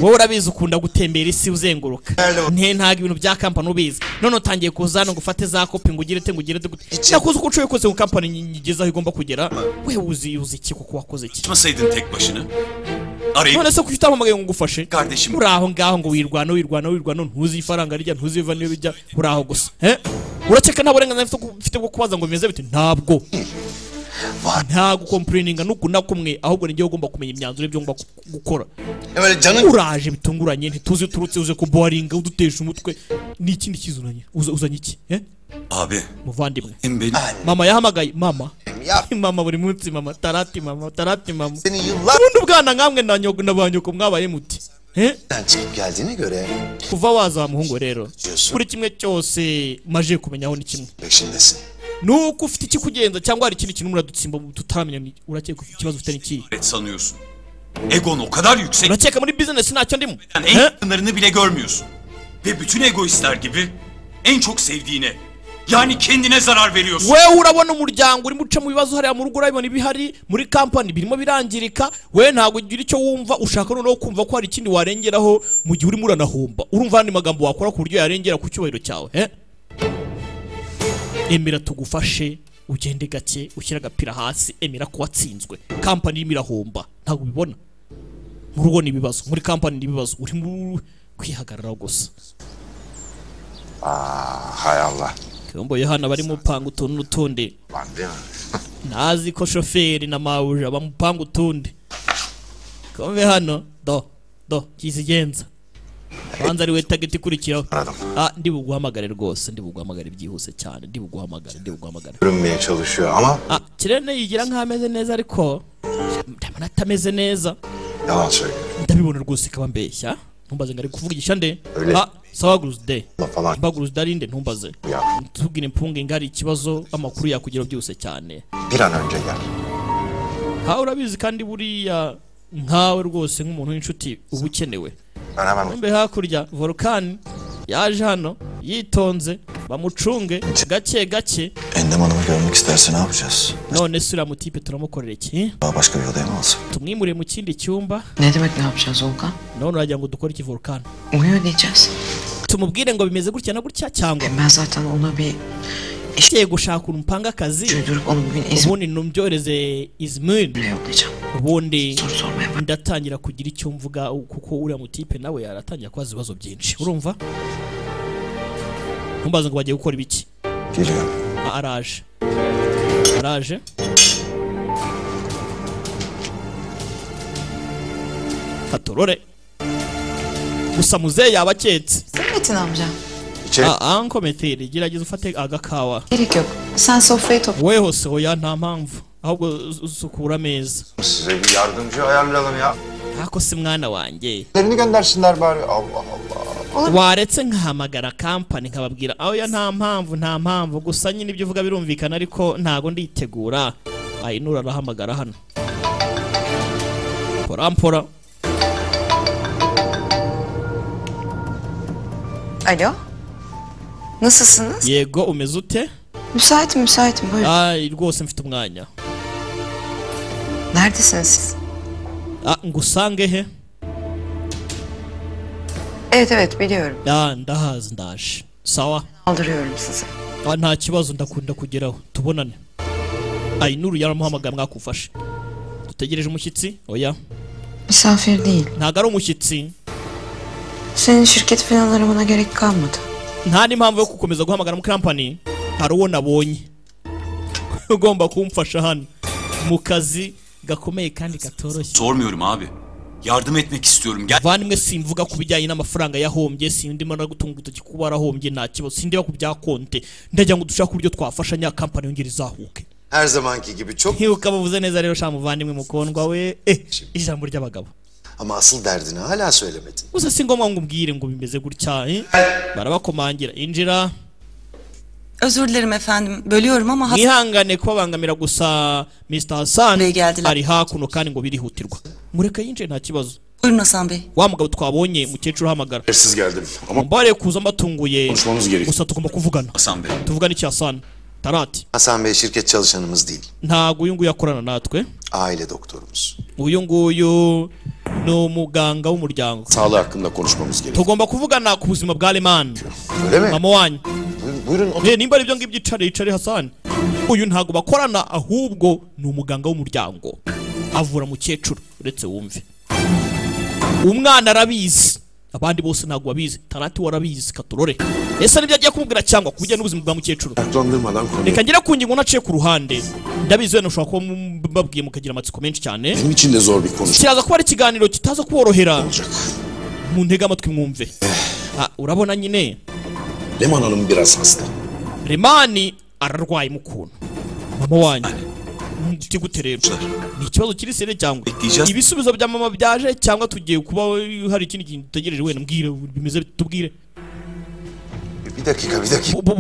wowe urabizi ukunda gutembera isi uzenguruka ntago ibintu bya kampani ubizi none utangiye kuzana ngo ufate za kopi ngo ugire nakuze uko ucoye kose ngo kampani nyigezaho igomba kugera we uzi iki kuko wakoze iki Çıkmasaydın tek başına. Arayıp none se kuki utampamagaye ngo ngufashe kardeşim uri aho ngaho ngo wirwana ntuzi ifaranga rijya ntuzi iva niyo bijya uri aho gusa urakeka nta burenganzira mfite bwo kubaza ngo bimeze bite ntabwo ntago complaininga nukunda kumwe ahubwo ninjye ugomba kumenya imyanzuro y'ibyo ngomba gukora uraje bitunguranye ntituzi turutse uze ku boringa udutesha umutwe n'ikindi kizunanye uzanye iki abi muvandimwe mama yahamagaye mama buri munsi mama tarati ubundi ubwana nkamwe na banyoko mwabaye muti geldiğine göre kuva waza muhungu rero kuri kimwe cyose maje kumenyaho ni kimwe peşindesin. Nuko ufite ikikugenza cyangwa hari ikindi kintu muradutsimba tutaramenya urakeka ikibazo ufite n'iki sanıyorsun. Egon o kadar yüksek. Urakeka muri business ntacyo ndimo. En yakınlarını bile görmüyorsun. Ve bütün egoistler gibi en çok sevdiğine yani kendine zarar veriyorsun. We urabona umuryango uri muca mu bibazo hariya mu rugo urabona ibihari muri company birimo birangirika we ntago ugira icyo wumva ushaka noneho kumva ko hari ikindi warengeraho mu gihe urimo uranahomba urumva andi magambo wakora ku buryo yarengera ku cyubahiro cyawe emera tugufashe ugende gake ushyira agapira hasi emera ko watsinzwe company irimo irahomba ntabwo ubibona mu rugo n'ibibazo muri company n'ibibazo urimo kwihagararaho gusa Hay Allah. Kumboye hano bari mupanga utuntu n'utundi nazi ko shoferi na mawuja bamupanga utundi kumbe hano do kizigenza banza ari we tageti kurikiraho ndi buguhamagare rwose ndi buguhamagare byihuse cyane ndi buguhamagare Görünmeye çalışıyor ama kirene yigira nk'ameze neza ariko ndabona atameze neza yalan söylüyor. Ndabibona rwose kaba mbeshya ntumbaze ngari kuvugisha nde sawa Gruzde Gruzde ari nde ntumbaze tubwire impunge ngari ikibazo amakuru yakugera byose cyane Bir an önce gel. urabizi kandi buriya nkawe rwose nk'umuntu w'inshuti uba ukenewe mbe hakurya Volcan yaje hano yitonze bamucunge gake Endem Hanım'ı görmek isterse ne yapacağız? none sura mutipe turamukorera iki Başka bir odaya mı alsın? tumwimure mu kindi cyumba Ne demek ne yapacağız Volkan? none urajya ngo dukore iki Volcan Uyuyor diyeceğiz. tumubwire ngo bimeze gutya na gutya cyangwa Ben zaten ona bir igiye gushaka umpanga akazi ubundi numbyoreze Izmir ubundi ndatangira kugira icyo mvuga kuko uriya mutipe nawe yaratangira kwaza ibibazo byinshi urumva ntumbaze ngo bagiye gukora ibiki araje katorore gusa muzehe yabaketse Metin amca. Ankometeri gerageza ufate agakawa Gerek yok. Sen sofrayı topla. We hose oya nta mpamvu ahubwo usukura ameza Size bir yardımcı ayarlayalım ya. Ako si mwana wanjye Lerini göndersinler bari. Allah Allah. waretse nkahamagara company nkababwira oya nta mpamvu gusa nyine ibyo uvuga birumvikana ariko ntago nditegura ayinura arahamagara hano porampora Alo. Nasılsınız? Yego umeze ute? Müsaitim buyurun. Rwose mfite umwanya. Neredesiniz siz? Ngusange he? Evet biliyorum. Ya ndahazi ndaje. Sawa. Aldırıyorum sizi. Nta kibazo ndakunda kugeraho. Tubonane. Aynur yaramuhamagaye mwakufashe. Dutegereje umushyitsi? Oya. Misafir değil. Ntago ari umushyitsi. Senin şirket falan aramana gerek kalmadı. Nta n'impamvu yo gukomeza guhamagara mu company. Hari uwo nabonye. Ugomba kumfasha hano. Mu kazi gakomeye kandi katoroshye. Sormuyorum abi. Yardım etmek istiyorum. Vanimwe simvuga ku bijyanye n'amafaranga yahombye, sindimo na gutunga urutoki kuba arahombye nta kibazo. Sindeba ku bya konte. Ndagira ngo dushaka uburyo twafashanya company yongera izahuke. Her zamanki gibi çok. Ukabavuze neza rero sha muvandimwe mukondwa we. Ijambo ry'abagabo. Ama asıl derdini hala söylemedin. Gusa si ngombwa ngo umbwire ngo bimeze gutya. Barabakomangira. Injira. Özür dilerim efendim. Bölüyorum ama... Mwihangane kubabangamira gusa Mr. Hasan ari hakuno kandi ngo birihutirwa. Mureka yinje nta kibazo. Buyurun Hasan Bey. Wa mugabo twabonye mukecuru hamagara. Siz geldim ama mbare kuza mbatunguye. Konuşmamız gerekiyor. Gusa tugomba kuvugana. Hasan Bey. Tuvugana iki Hasan? Tarati. Hasan Bey şirket çalışanımız değil. Ntago uyu nguyu yakorana natwe. Aile doktorumuz. Uyu nguyu no muganga w'umuryango. Sağlığı hakkında konuşmamız gerekiyor. Tugomba kuvugana ku buzima bwa Leman. Öyle mi? Mama wanyu. Buyurun. Nimba ari byo ngibyo icare Hasan. Uyu ntago bakorana ahubwo ni umuganga w'umuryango. Avura mukecuru uretse wumve. Umwana arabizi. Abandi bose ntago babizi. Tarati warabizi katurore. Ese nibyo agiye kumubwira cyangwa kubijya n'ubuzima bwa mukecuru. Reka ngira kungingo naciye ku ruhande. Ndabizi wena ushobora kuba mbabwiye mukagira amatsiko menshi cyane. Benim için de zor bir konu. Kiraza kuba ari ikiganiro kitaza kuborohera. Mu ntega amatwi mwumve. Urabona nyine. Leman Hanım biraz hasta. Lemani ararwaye mukuntu. Mama wanyu. Tiguterero. Ni ikibazo kiri sere cyangwa ibisubizo bya mama byaje cyangwa tugiye kuba hari ikindi kintu tutegereje wena mbwire bimeze tubwire. Bir dakika.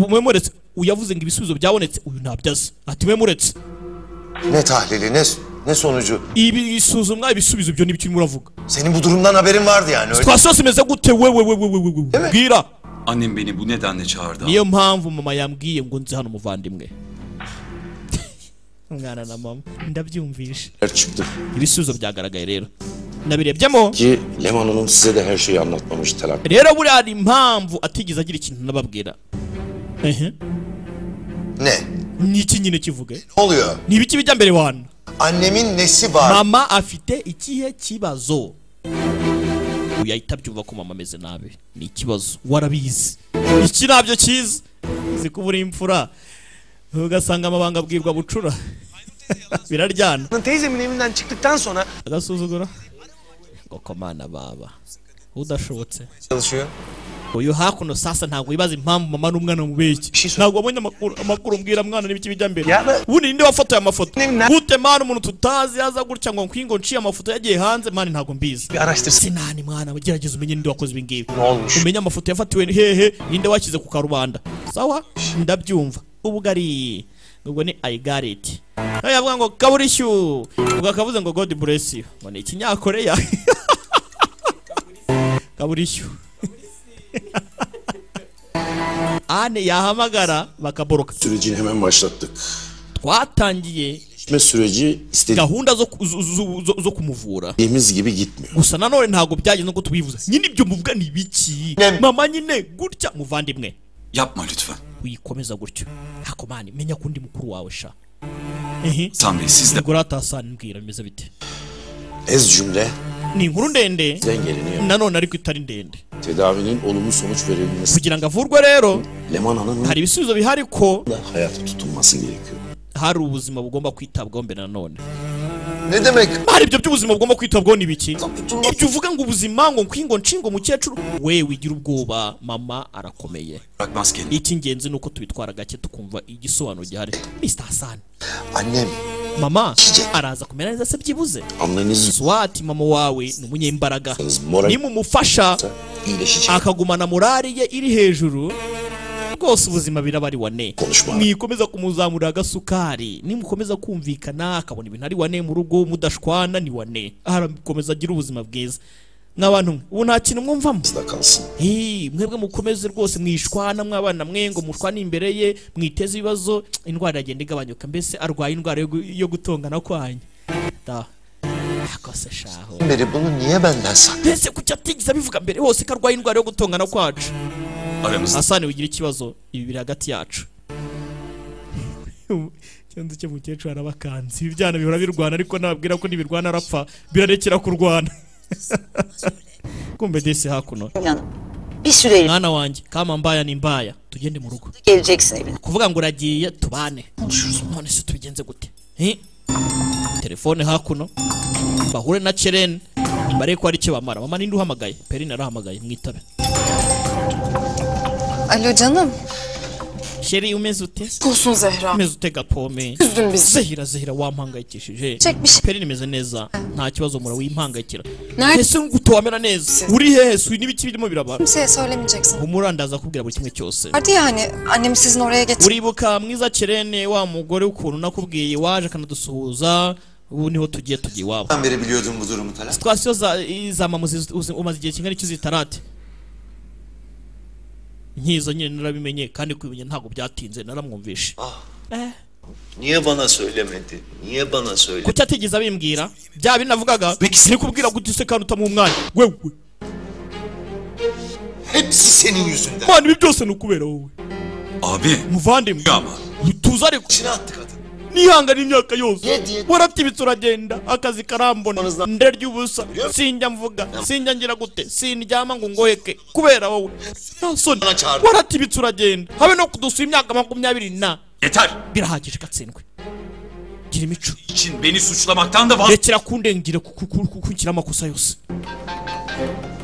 Mwemuretse uyavuze ngo ibisubizo byabonetse uyu ntabyaze. Ati mwemuretse. Ne tahlili ne sonucu? Ibisuzumwa ibisubizo byo nibyo muravuga. Senin bu durumdan haberin vardı yani öyle. Twasose imeze gute bwira. Annem beni bu nedenle çağırdı. Niyo mpamvu mama yambwiye ngo nzi hano muvandimwe. Mwana na mama ndabyumvisha. Çıktı. Ibisubizo byagaragaye rero. Nabirebyemo ki Leman Hanım size de her şeyi anlatmamış Telak. Rero buri ari impamvu atigeze agira ikintu nababwira. Ne? Niki nyine kivuge? Ne oluyor? Ni ibiki bijya mbere wana? Annemin nesi var? Mama afite ikihe kibazo? Uyahita byumva ko mama ameze nabi. Ni ikibazo warabizi. Iki nabyo kiza. Zikubura imfura. Ugasanga amabanga abwirwa bucura. Biraryana. Teyzemin evinden çıktıktan sonra agasuzugura. Gokomana baba. Udashobotse. Çalışıyor. Uyu hakuno sasa ntabwo ibaza impamvu mama n'umwana mubeki. Ntabwo abonye amakuru mbwira mwana n'ibiki bijya mbere. Ubundi ninde wafotoye amafoto? Gute mwana umuntu tutazi yaza gutya ngo nkwingo nciye amafoto yagiye hanze mwana ntabwo mbizi. Sinani mwana ugerageza umenye ninde wakoze ibi ngibi. Umenye amafoto yafatiwe hehe ninde wakize ku karubanda. Sawa? Ndabyumva. Ubugari ubwo ni I got it. Yavuga ngo kaburishu ugakavuze ngo God bless you. Ngo ni ikinyakoreya. Kaburishu. Ane yahamagara bakaboroka. Sürecini hemen başlattık. Twatangiye süreci gahunda zo kumuvura. Imiz gibi gitmiyor. Gusa nanone ntago byagenze ngo tubivuze. Nyine ibyo muvuga ni biki? Mama nyine gutya muvandimwe. Yapma lütfen. Uyikomeza gutyo. Hakomani menya kundi mukuru wawe sha. Hasan Bey siz de. Gurata Hasan mbwira bimeze bite? Ez cümle. Ni inkuru ndende. Zengeleniyor. Nanone ariko itari ndende. Tedavinin olumlu sonuç verilmesi. Kugira ngo avurwe rero. Leman Hanım'ın hari ibisubizo bihari ko hayatı tutunması gerekiyor. Hari ubuzima bugomba kwitabwaho mbere nanone. Ne demek? Hari ibyo by'ubuzima bugomba kwitabwaho ni biki? Ibyo uvuga ngo ubuzima ngo nkwingo nshingo mukecuru we wigira ubwoba mama arakomeye. Iki ngenzi nuko tubitwara gake tukumva igisobanuro gihari. Mr. Hasan. Annem. Mama araza kumera neza se byibuze. Anneniz Swati mama wawe ni umunyembaraga. Nimumufasha akagumana morali ye iri hejuru. Rwose ubuzima birabari wane. Mwikomeza kumuzamura agasukari, nimukomeza kumvikana akabona ibintu ari wane mu rugo mudashwana ni wane. Arakomeza agira ubuzima bwiza. Nk'abantu ubu nta kintu mwumvamo. Mwebwe mukomeze rwose mwishwana mwabana mwengo mushwana imbere ye mwiteze ibibazo indwara yagenda igabanyuka mbese arwaye indwara yo gutongana kwanyu. akose shaho Beri bunu niye benden saklıyorsun? Nese kuki atigeze abivuga mbere hose ko arwaye indwara yo gutongana kwacu. Aramızda. Hasani ugira ikibazo ibi biri hagati yacu. Cyanze cyo mukecuru arabakanzi. Ibi byana bihora birwana ariko nababwira ko nibirwana arapfa birarekera kurwana. Kumbe desi hakuno. Bir süre Mwana wanjye kama mbaya ni mbaya tugende mu rugo. geleceksin evine. Kuvuga ngo uragiye tubane. None se tubigenze gute? Telefone hakuno. Bahure na Cheren. Bare ko ari cyo bamara. Mama ninde uhamagaye? Perine arahamagaye mwitabe. Alo canım. Şeri umeze ute? Olsun Zehra. Umeze ute gapome? Üzdün bizi. Zehra wampangayikishije. Çekmiş. Perine imeze neza. Nta kibazo mura wimpangayikira. Nerede? Ese ngutuwamera neza. Uri hehe? Su n'ibiki birimo biraba. Kimseye söylemeyeceksin. Umurandaza kubwira buri kimwe cyose. Vardı ya hani annem sizin oraya getir. Uribuka mwiza Cheren wa mugore ukuntu nakubwiye waje kanadusuhuza. Ubu niho tugiye iwabo. Ben beri biliyordum bu durumu Talat. Situasiyo zamamuzi umaze igihe kingana icyo zitarate. Nkizo nyine narabimenye kandi kubimenya ntago byatinze naramwumvishe. Niye bana söylemedi? Niye bana söylemedi? Kuki atigeze abimbwira? Bya binavugaga. Ni kubwira gute se kandi utamu umwanya. Wewe. Hepsi senin yüzünden. Mani ibi byose ni ukubera wowe. Abi. Muvandimwe. Ama. Tuza ariko. İçine attı kadın. Nihangana imyaka yose waratibitse uragenda akazi karambona nderya ubusa sinjya mvuga sinjya ngira gute sindyama ngo ngoheke kubera wowe nasoni waratibitse uragenda habe no kudusuye imyaka 20 na Yeter. birahagije gatsindwe gira imico için beni suçlamaktan da rekera kundengire kukukira amakosa yose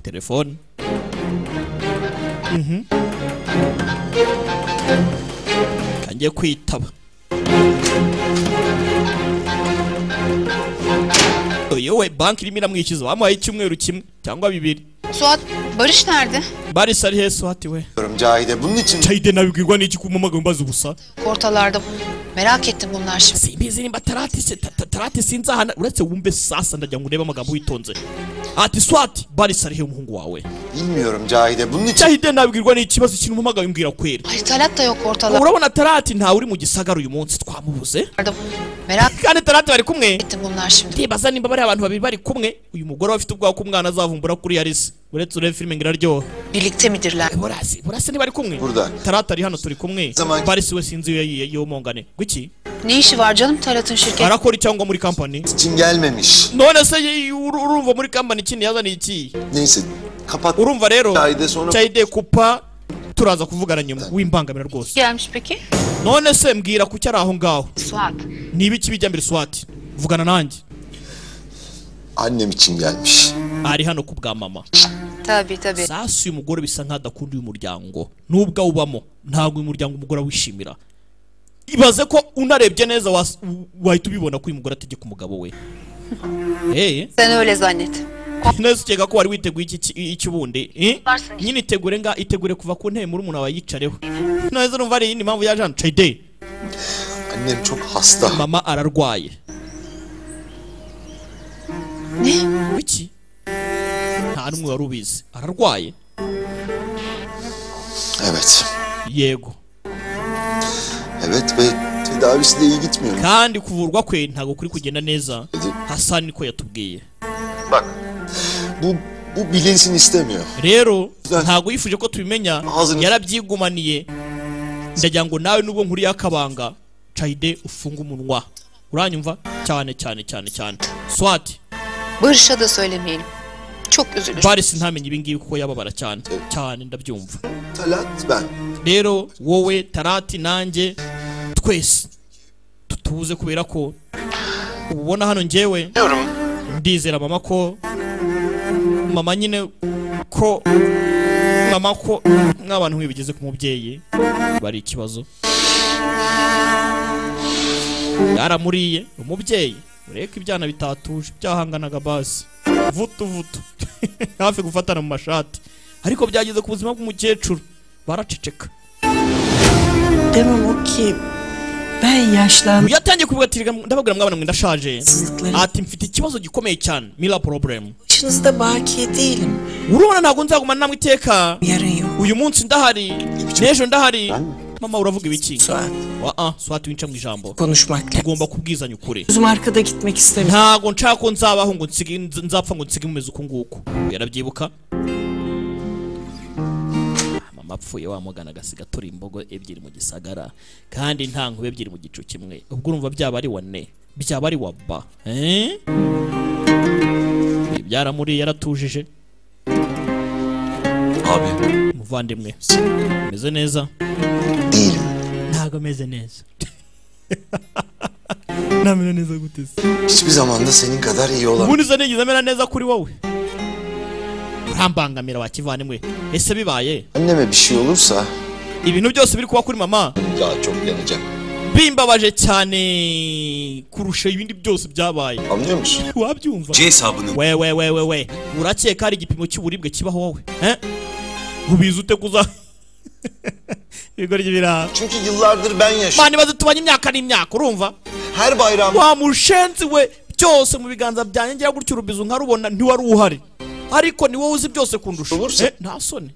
telefone kangiye kwitaba Yowe banki irimo iramwishyuza bamuhaye icyumweru kimwe cyangwa bibiri. Suat, Barış nerede? Barış ari he Suat we? Cahide bunun için... Cahide nabigirwa n'iki kumamaga mbaza ubusa? Ortalarda. Merak ettim bunlar şimdi. Simbizi nimba Tarati sinzi ahana uretse wumve sasa ndajya ngo urebe amagambo witonze. Ati Suat, Barış ari he umuhungu wawe? Bilmiyorum Cahide bunun için... Cahide nabigirwa n'ikibazo ikintu umamaga wimbwira kwera. Ay Talat da yok ortalarda. Urabona Tarati nta uri mu gisagara uyu munsi twamubuze? Merak kandi Tarati bari kumwe. ettim bunlar şimdi. Ndibaza nimba bari abantu babiri bari kumwe uyu mugore bafite ubwa ko umwana azavumbura kuri Yarisi. Uretse urebe filime ngiraryo. Birlikte midirler? Burası ni bari kumwe. Burada. Tarat ari hano turi kumwe. Barisi we sinzi yo mongane. Gwiki? Ne işi var canım Talat'ın şirketi? Arakora cyangwa muri company. İçin gelmemiş. None se urumva muri company ikindi yazana iki? Neyse kapat. Urumva rero. Cahide sonra... Cahide kupa turaza kuvugana nyuma wimbangamira rwose. Gelmiş peki? None se mbwira kuki ari aho ngaho. Suat. Nibiki bijya mbere Suat? Vugana nanjye. Annem için gelmiş. Ari hano kubwa mama. Tabii. Sasa uyu mugore bisa nk'adakunda uyu muryango. Nubwo ubamo ntabwo uyu muryango umugore wishimira. Ibaze ko unarebye neza wahita ubibona ko uyu mugore ategeka umugabo we. Sen öyle zannet. Neza ukeka ko wari witeguye iki ubundi? Nyine itegure kuva ku ntebe muri umuntu wayicareho. Neza numva ari iyindi mpamvu yaje hano Cahide. Annem çok hasta. Mama ararwaye. Ne? Wiki? Nta n'umwe wari ubizi. Ararwaye? Evet. Yego. Evet ve tedavisi de iyi gitmiyor. Kandi kuvurwa kwe ntago kuri kugenda neza. Hassan niko yatubwiye. Bak. Bu bilinsin istemiyor. Rero ntago yifuje ko tubimenya yarabyigumaniye. Ndagira ngo nawe nubwo nkuri yakabanga Cahide ufunga umunwa. Uranyumva? Cyane. Suat. Barış'a da söylemeyelim. Çok üzülür. Barış ntamenye ibingibi kuko yababara cyane. Cyane ndabyumva. Talat ben. Rero wowe Tarati nanjye twese tutuze kubera ko ubona hano njyewe ndizera mama ko mama nyine ko mama ko nk'abantu nk'ibigeze ku mubyeyi bari ikibazo yaramuriye umubyeyi ureka ibyana bitatuje byahanganaga basi vutu hafi gufatana mu mashati ariko byageze ku buzima bw'umukecuru baraceceka Demem o ki ben yaşlandım. Yatangiye kubigatiriga ndababwira mwabana mwe ndashaje ati mfite ikibazo gikomeye cyane mila problem Başınızda bakiye değilim. urubona ntago nzagumana namwe iteka Yarın yok. uyu munsi ndahari n'ejo ndahari Mama uravuga ibiki? Suat winca mu ijambo. Konuşmak lazım. Tugomba kubwizanya ukuri. Uzum arkada gitmek istemiyorum. Ntago nshaka ko nzabaho ngo nzapfa ngo nsige mumeze uko nguko. Yarabyibuka? Mama apfuye wamugana agasiga turi imbogo ebyiri mu gisagara kandi nta nkube ebyiri mu gicu kimwe. Ubwo urumva byaba ari wane, byaba ari waba. Byaramuri yaratujije. Abi. Muvandimwe. Meze neza? Değilim. Ntago meze neza. Namena neza gutese. Hiçbir zamanda senin kadar iyi olan. Ubundi se nigize mera neza kuri wowe. Urambangamira wakivandimwe. Ese bibaye? Anneme bir şey olursa. Ibintu byose biri kuba kuri mama. Daha çok yanacak. Bimbabaje cyane kurusha ibindi byose byabaye. Anlıyor musun? Wabyumva? C hesabını. We. Urakeka ari igipimo cy'uburibwe kibaho wowe. Ubizi ute kuza? Bigorye bira. Çünkü yıllardır ben yaşıyorum. Mani baze tubanye imyaka n'imyaka urumva? Her bayram. Wa mushenzi we byose mu biganza byanjye ngira gutyo urubizo nkarubona ntiwari uhari. Ariko ni wowe uzi byose kundusha. Nta soni.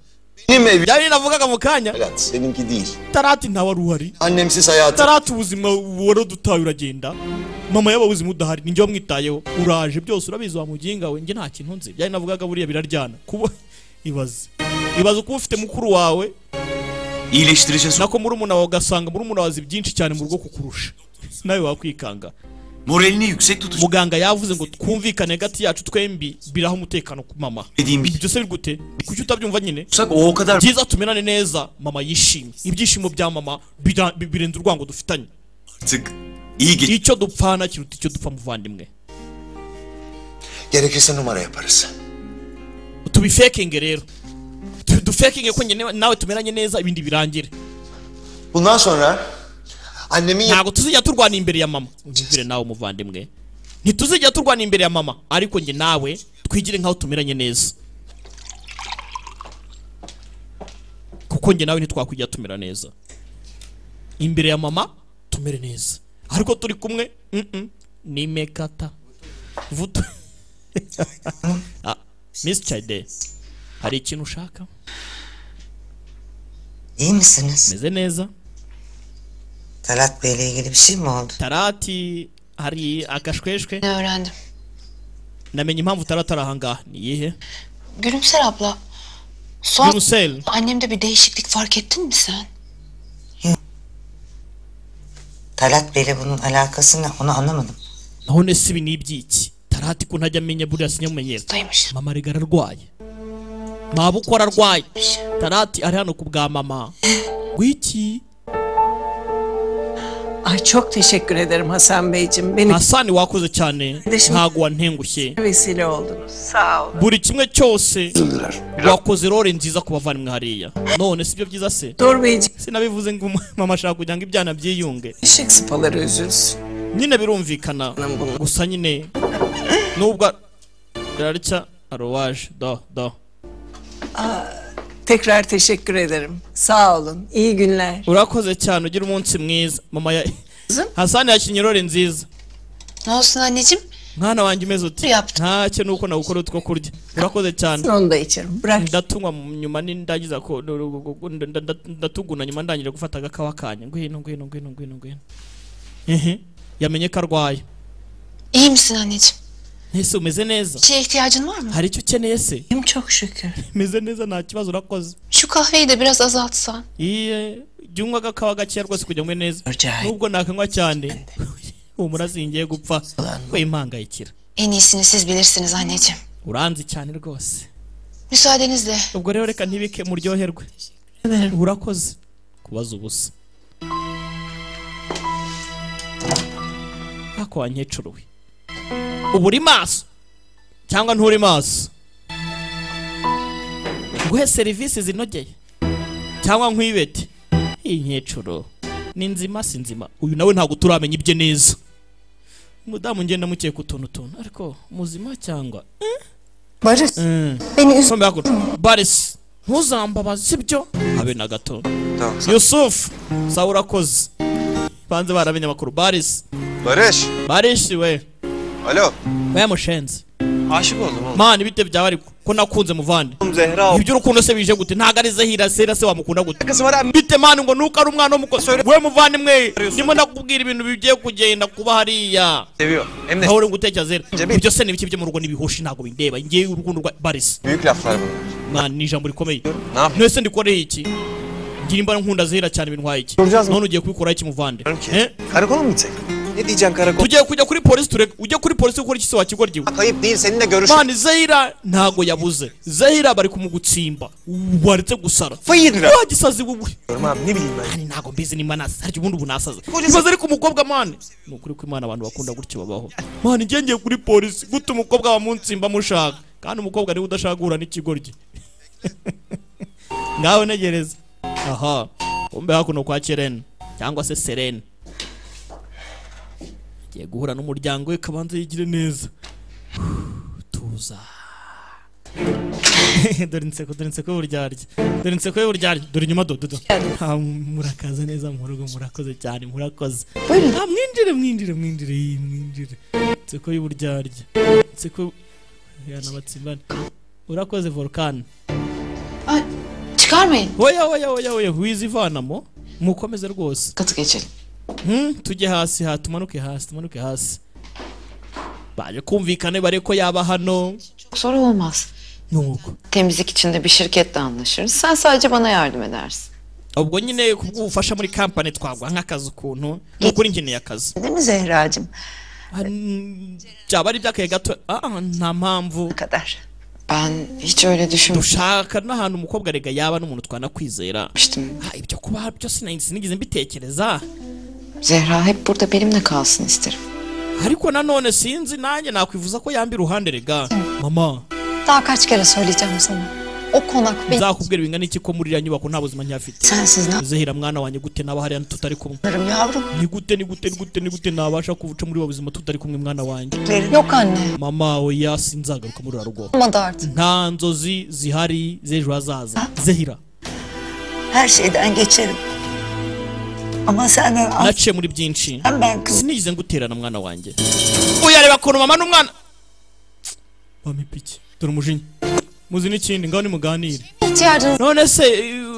Benim evim. Yaani navugaga mu kanya. Evet, seninki değil. Tarati ntawari uhari. Annemsiz hayatım. Tarati ubuzima wari dutaye uragenda. Mama yaba ubuzima udahari ninjye wamwitayeho. Uraje byose urabizi wa muginga we nge nta kintu nzi. Yaani navugaga buriya biraryana. Kuba ibaze kuba ufite mukuru wawe. İyileştireceğiz. Nako murumuna wawe ugasanga murumuna wazi byinshi cyane mu rugo kukurusha. Nawe wakwikanga. Moralini yüksek tutacak. Muganga yavuze ngo twumvikane hagati yacu twembi biraho umutekano ku mama. Ibyo se bigute? Kuki utabyumva nyine? O kadar byiza tumenane neza mama yishimye. Ibyishimo bya mama birenze urwango dufitanye. Artık iyi geç. Icyo dupfana kiruta icyo dupfa muvandimwe. Gerekirse numara yaparız. Tubifakinge rero. Dufakinge ko nyine nawe tumeranye neza ibindi birangire. Bundan sonra annemin ntago tuzijya turwana imbere ya mama. Uvire nawe muvandimwe. Ntituzijya turwana imbere ya mama ariko nge nawe twigire nkaho tumeranye neza. Kuko nge nawe ntitwakwijya tumera neza. Imbere ya mama tumere neza. Ariko turi kumwe ni mekata. Vuto. Miss Chide. Hari ikintu ushaka? İyi misiniz? Meze neza. Talat Bey'le ilgili bir şey mi oldu? Tarati hari akashweshwe. Ne öğrendim? Namenye impamvu Tarat ari ahangaha. Ni iyihe? Gülümser abla. Gülümsel. Annemde bir değişiklik fark ettin mi sen? Talat Bey'le bunun alakası ne? Onu anlamadım. None si ibi ni iby'iki? Tarati ko ntajya amenya buriya sinyamumenyera. Mama rigara arwaye. Mabukwe ararwaye. Tarati ari hano ku bwa mama. Gwiki? Ay çok teşekkür ederim Hasan Beyciğim. Beni Hasani wakoze cyane. Ntago wantengushye. Vesile oldunuz. Sağ olun. Buri kimwe cyose wakoze role nziza ku bavandimwe hariya. None sibyo byiza se? Doğru Beyciğim. Sinabivuze ngo mama ashaka kugira ngo ibyana byiyunge. Eşek sıpaları üzülsün. Nyine birumvikana. Gusa nyine nubwo yararya arowaje do. Tekrar teşekkür ederim. Sağ olun. İyi günler. Urakoze cyane ugira umunsi mwiza. Mama ya Hasani yakinye role nziza. Ne olsun anneciğim? Mwana wanjye umeze uti? Ntacyo nuko nawukora utwo kurya. Urakoze cyane. Onu da içerim. Bırak. Ndatunywa nyuma nindagiza ko ndatuguna nyuma ndangire gufata agakawa kanya. Ngwino. Yamenye ko arwaye. İyi misin anneciğim? Nese umeze neza? Bir şeye ihtiyacın var mı? Hari icyo ukeneye se? İyiyim çok şükür. Meze neza nta kibazo urakoze. Şu kahveyi de biraz azaltsan. İyi. Jya unywa agakawa gakeya rwose kugira ngo neza. Nubwo nakanywa cyane. Humura singiye gupfa. Wimpangayikira. En iyisini siz bilirsiniz anneciğim. Uranzi cyane rwose. Müsaadenizle. Ubwo rero reka ntibike muryoherwe. Urakoze. Kubaza ubusa. Ako wanyecuruwe. Ubu uri maso cyangwa nturi maso? Nguhe serivisi zinogeye cyangwa nkwibete? Iyi nkecuro ni nzima si nzima. Uyu nawe ntago turamenya ibye neza. Mudamu ngenda mukeye ku tuntu ariko muzima cyangwa Barış beni üzme. Barış ntuzambabaze sibyo habe na gato. Yusuf sawa urakoze. Banze baramenye amakuru. Barış we. Alo. We mushenzi. Aşık oldum oğlum. Mani bite byawe ariko ko nakunze muvande Zehra. ibyo urukundo se bije gute ntago ari Zahira se wamukunda gute bite mani ngo nuko ari umwana w'umukobwa we muvande mwe ndimo ndakubwira ibintu bigiye kugenda kuba hariya Seviyor. Hem de aho uri gutekereza Zahira ibyo se n'ibiki byo mu rugo nibihoshi ntago bindeba ngiye urukundo rwa Baris büyük laflar bunlar. man ni ijambo rikomeye nese ndikoreye iki ngira imbara nkunda Zahira cyane bintwaye iki none ugiye kubikora iki muvande Karakola mı gitsek? Ne diyeceksin karakol? Tugiye kujya kuri polisi tureke ujye kuri polisi ukora iki se wakigorgiwe Kayıp değil seninle görüş. Man Zahira ntago yabuze Zahira bari kumugutsimba waretse gusara Fayidira. wagisazi wowe Abi ne bileyim ben. Hani ntago mbizi nimba nasa harya ubundi ubunasaza ibaze ariko umukobwa man ni ukuri ko Imana abantu bakunda gutyo babaho man ngiye kuri polisi guta umukobwa wa munsimba mushaka kandi umukobwa niwe udashaka guhura n'ikigoryi ngaho negereza aha umbe hakuno kwa Keren cyangwa se Serene giye guhura n'umuryango we kabanza yigire neza tuza dore inseko y'uburyarya dore inyuma dodo murakaza neza mu rugo murakoze cyane murakoze mwinjire inseko y'uburyarya inseko yanabatsimbane urakoze Volcan Çıkarmayın. Oya wizivanamo mukomeze rwose Katı geçelim. Tujye hasi tumanuke hasi baje kumvikane bare ko yaba hano Sonra olmaz. Nuko Temizlik içinde bir şirketle anlaşırız. Sen sadece bana yardım edersin. ubwo nyine kubufasha muri company twagwa nk'akazi ukuntu nukuri nkeneye akazi Değil mi Zehracığım? Cyaba ari byakaye gato nta mpamvu kadar. Ben hiç öyle düşünmüyorum. Dushaka n'ahantu umukobwa rega yaba n'umuntu twanakwizera. Ibyo kuba byo sinigeze mbitekereza. Zehra hep burada benimle kalsın isterim. Ariko nanone sinzi nanjye nakwivuza ko yambi ruhande rega. Mama. Daha kaç kere söyleyeceğim sana. O konak benim. Nzakubwira bingana iki ko muri iriya nyubako nta buzima nyafite. Sensiz ne? Zehira mwana wanjye gute naba hariya tutari kumwe. Yavrum. Ni gute nabasha kuvuca muri buzima tutari kumwe mwana wanjye. Yok anne. Mama oya sinzagaruka muri rugo. Olmadı artık. Nta nzozi zihari z'ejo hazaza. Zehira. Her şeyden geçerim. Ama senden naciye muri byinshi. Ben kız. Sinigeze nguterana mwana wanjye. Uyareba kono mama n'umwana. Bamipiki. Dore umujinya. Muzi n'ikindi ngaho ni muganire. None se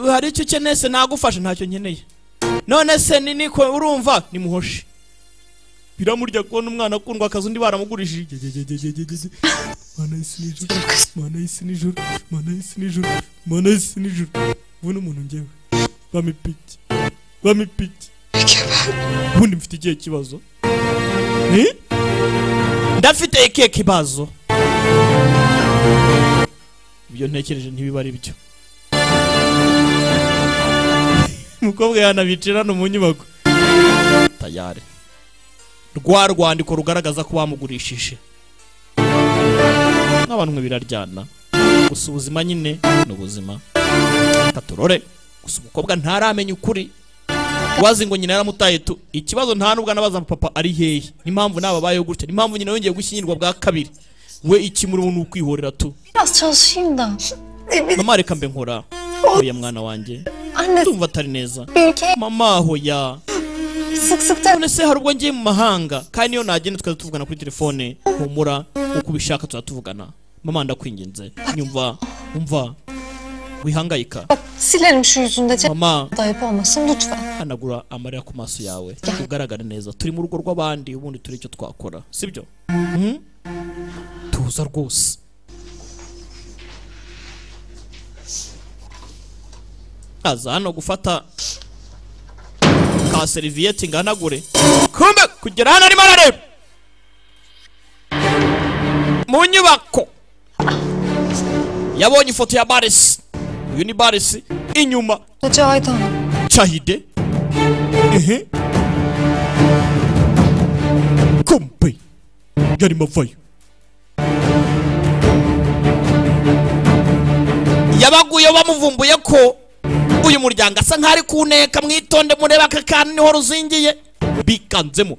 hari icyo ukeneye se nagufasha ntacyo nkeneye. None se niko urumva ni muhoshi. Biramurya kubona umwana akundwa akazi undi baramugurishije. Mana isi nijoro. Ubona umuntu ngewe. Bamipiki. Ubundi mfite ikihe kibazo? Ndafite ikihe kibazo? Ibyo ntekereje ntibiba ari byo. Mukobwa yanabicira no mu nyubako. Tayari. Rwa rwandiko rugaragaza ko bamugurishije. N'abantu biraryana. Gusa ubuzima nyine n'ubuzima. Taturore. Gusa umukobwa ntaramenya ukuri. Wazi ngo nyina yaramutaye tu. Ikibazo nta nubwo nabaza papa ari hehe. Impamvu nababayeho gutya. Impamvu nyina yongeye gushyingirwa bwa kabiri. We iki muri ubu ukwihorera tu. Biraz çalışayım da. Mama reka mbe nkora. Oya mwana wanjye. Ndumva atari neza. Mama hoya. None se hari ubwo ngiye mu mahanga kandi niyo nagenda tukaza tuvugana kuri telefone humura uko ubishaka tuzatuvugana. Mama ndakwinginze nyumva umva wihangayika. Silerim şu yüzünde. Mama dayıp olmasın lütfen. Hanagura amarira ku maso yawe ugaragara neza. Turi mu rugo rw'abandi ubundi turi icyo twakora sibyo? Tuza rwose. Aza hano gufata ka serviette nganagure. Kumbe kugera hano ari marare. Mu nyubako. Yabonye ifoto ya Baris. Uyu ni Baris inyuma. Chahide. Kumbe. Gari mavayo. Yabaguye bamuvumbuye ko uyu muryango asa nk'ari kuneka mwitonde mureba akakana niho ruzingiye bikanzemo.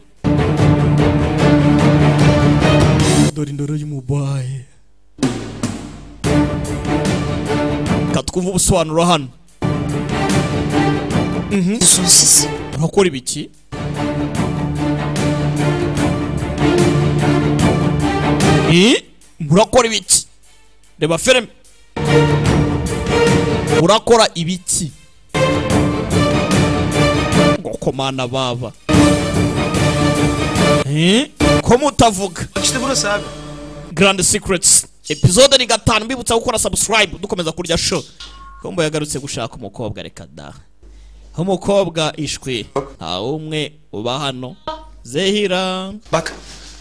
Dore indoro y'umubaye. Katwumva ubusobanuro hano. Siz. Urakora ibiki? Murakora ibiki? reba filime urakora ibiki ngo komana baba ko mutavuga İşte burası abi. Grand Secrets episode ni 5 mbibutsa gukora subscribe dukomeza kurya show kombo yagarutse gushaka umukobwa reka da umukobwa ishwi nta umwe uba hano Zehira Bak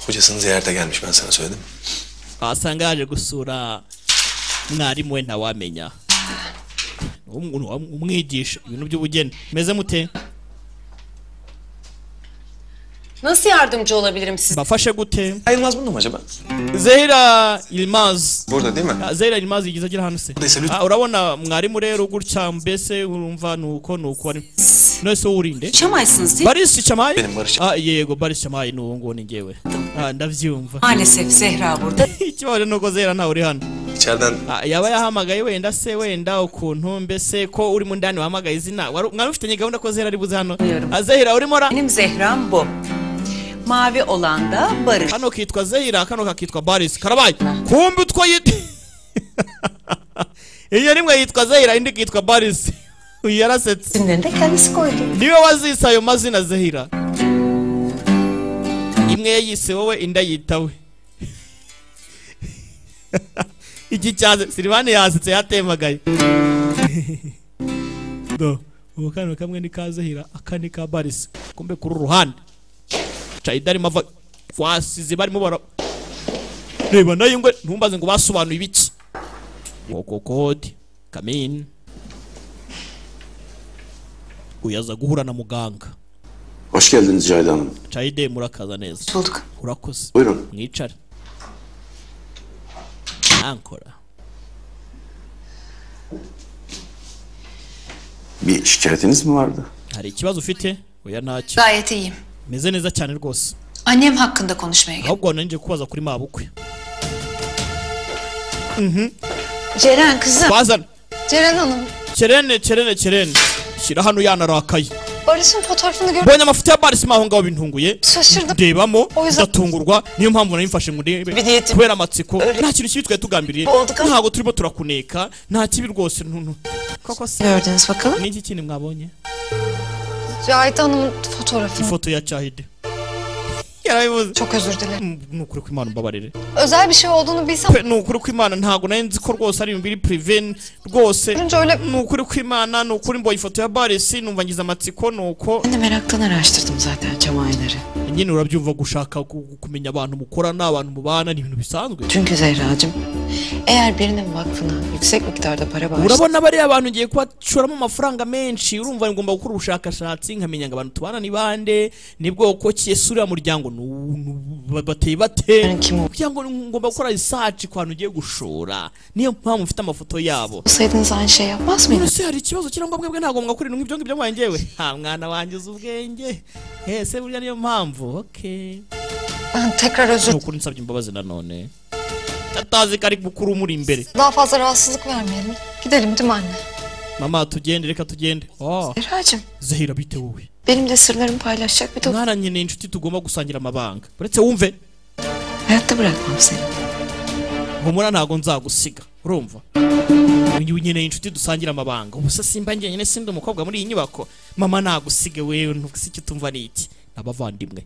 hocasının ziyarete gelmiş ben sana söyledim. asanga yaje gusura mwarimu we ntawamenya umwigisha ibintu by'ubugeni meze mute Nasıl yardımcı olabilirim size? bafashe gute Yılmaz bunu mu acaba? Zehira Yılmaz Burada değil mi? Zehira Yılmaz yigize agira hano se urabona mwarimu rero gutya mbese urumva nuko ari nese urinde Çamaysınız Barış Çamay Benim Barış yego Barış Çamay n'uwo ngo ni ngewe ndavyumva Maalesef Zehra burada. ikibazo nuko Zehira nta uri hano İçeriden yaba yahamagaye wenda ukuntu mbese ko uri mu ndani wahamagaye izina mwari ufite gahunda ko Zehira ari buze hano Zehira urimo ra Benim Zehra'm bu. Mavi olan da Barış. Kano kitwa Zehira kano kakitwa Baris karabaye kumbe utwo yite iyo rimwe yitwa Zehira indi kitwa Baris uyarasetse İsimlerini de kendisi koydu. niwe wazise ayo mazina Zehira imwe yise wowe inda yitawe iki cyaze Silvane yasitse yatemagaye do ukano kamwe ni ka Zehira akani ka Baris kumbe kuri ruhande Chaidari mava kwasize barimo bara reba nayo ngwe ntumbaze ngo basobanuye ibiki code kamin uyaza guhura na muganga Hoş geldiniz Cahide Hanım. Chaide murakaza neza Bulduk. urakoze Buyurun. mwicare ankora Bir şikayetiniz mi vardı? hari ikibazo ufite oya ntacyo Gayet iyiyim. meze neza cyane rwose Annem hakkında konuşmaya geldim. ahubwo nanje kubaza kuri mabukwe Ceren kızım. bazan Ceren Hanım. Çerene shira hano yanarakaye Barış'ın fotoğrafını gördüm. Bonye amafuta ya Baris maho ngaho bintunguye Şaşırdım. ndebamo O yüzden- ndatungurwa niyo mpamvu nari mfashe ngo ndebe kubera amatsiko nta kintu kibi twe tugambiriye ntabwo turimo turakuneka nta kibi rwose koko se Gördünüz bakalım. niki kintu mwabonye Cahide Hanım'ın fotoğrafını. ifoto ya Cahide yarabivuze Çok özür dilerim. nukuri ko Imana mbabarire Özel bir şey olduğunu bilsem. nukuri ko Imana ntago nari nzi ko rwose ari ibintu biri prive rwose nukuri ko Imana nukuri mboye ifoto ya Baris numva ngize amatsiko nuko Ben de meraktan araştırdım zaten Çamayları. nyine urabyumva gushaka kumenya abantu mukorana abantu mubana ni ibintu bisanzwe Çünkü Zehracığım, eğer birinin vakfına yüksek miktarda para bağışlarsa... urabona bariya abantu ngiye kubashoramo amafaranga menshi urumva ngomba gukora ubushakashatsi nkamenya ngo abantu tubana ni bande ni bwoko ki ese uriya muryango bateye bate kugira ngo ngomba gukora research ku bantu ugiye gushora niyo mpamvu mfite amafoto yabo Olsaydınız aynı şey yapmaz mıydınız? ese hari ikibazo kirangwa mwebwe ntabwo mwakora ibintu nk'ibyo ngibyo mwanjyewe ha mwana wanjye uzi ubwenge ese burya niyo mpamvu okay Ben tekrar özür nukuri nsabye imbabazi nanone atazi ko ari mukuru umuri imbere Daha fazla rahatsızlık vermeyelim. Gidelim değil mi anne? mama tugende reka tugende Zehracığım, Zehira bite wowe benim de sırlarımı paylaşacak bir toplum. mwana nyine inshuti tugomba gusangira amabanga uretse wumve Hayatta bırakmam seni. humura ntago nzagusiga urumva nyine inshuti dusangira amabanga ubu se simba njye nyine sindi umukobwa muri iyi nyubako mama nagusige wewe ntusi icyo tumva ni iki nabavandimwe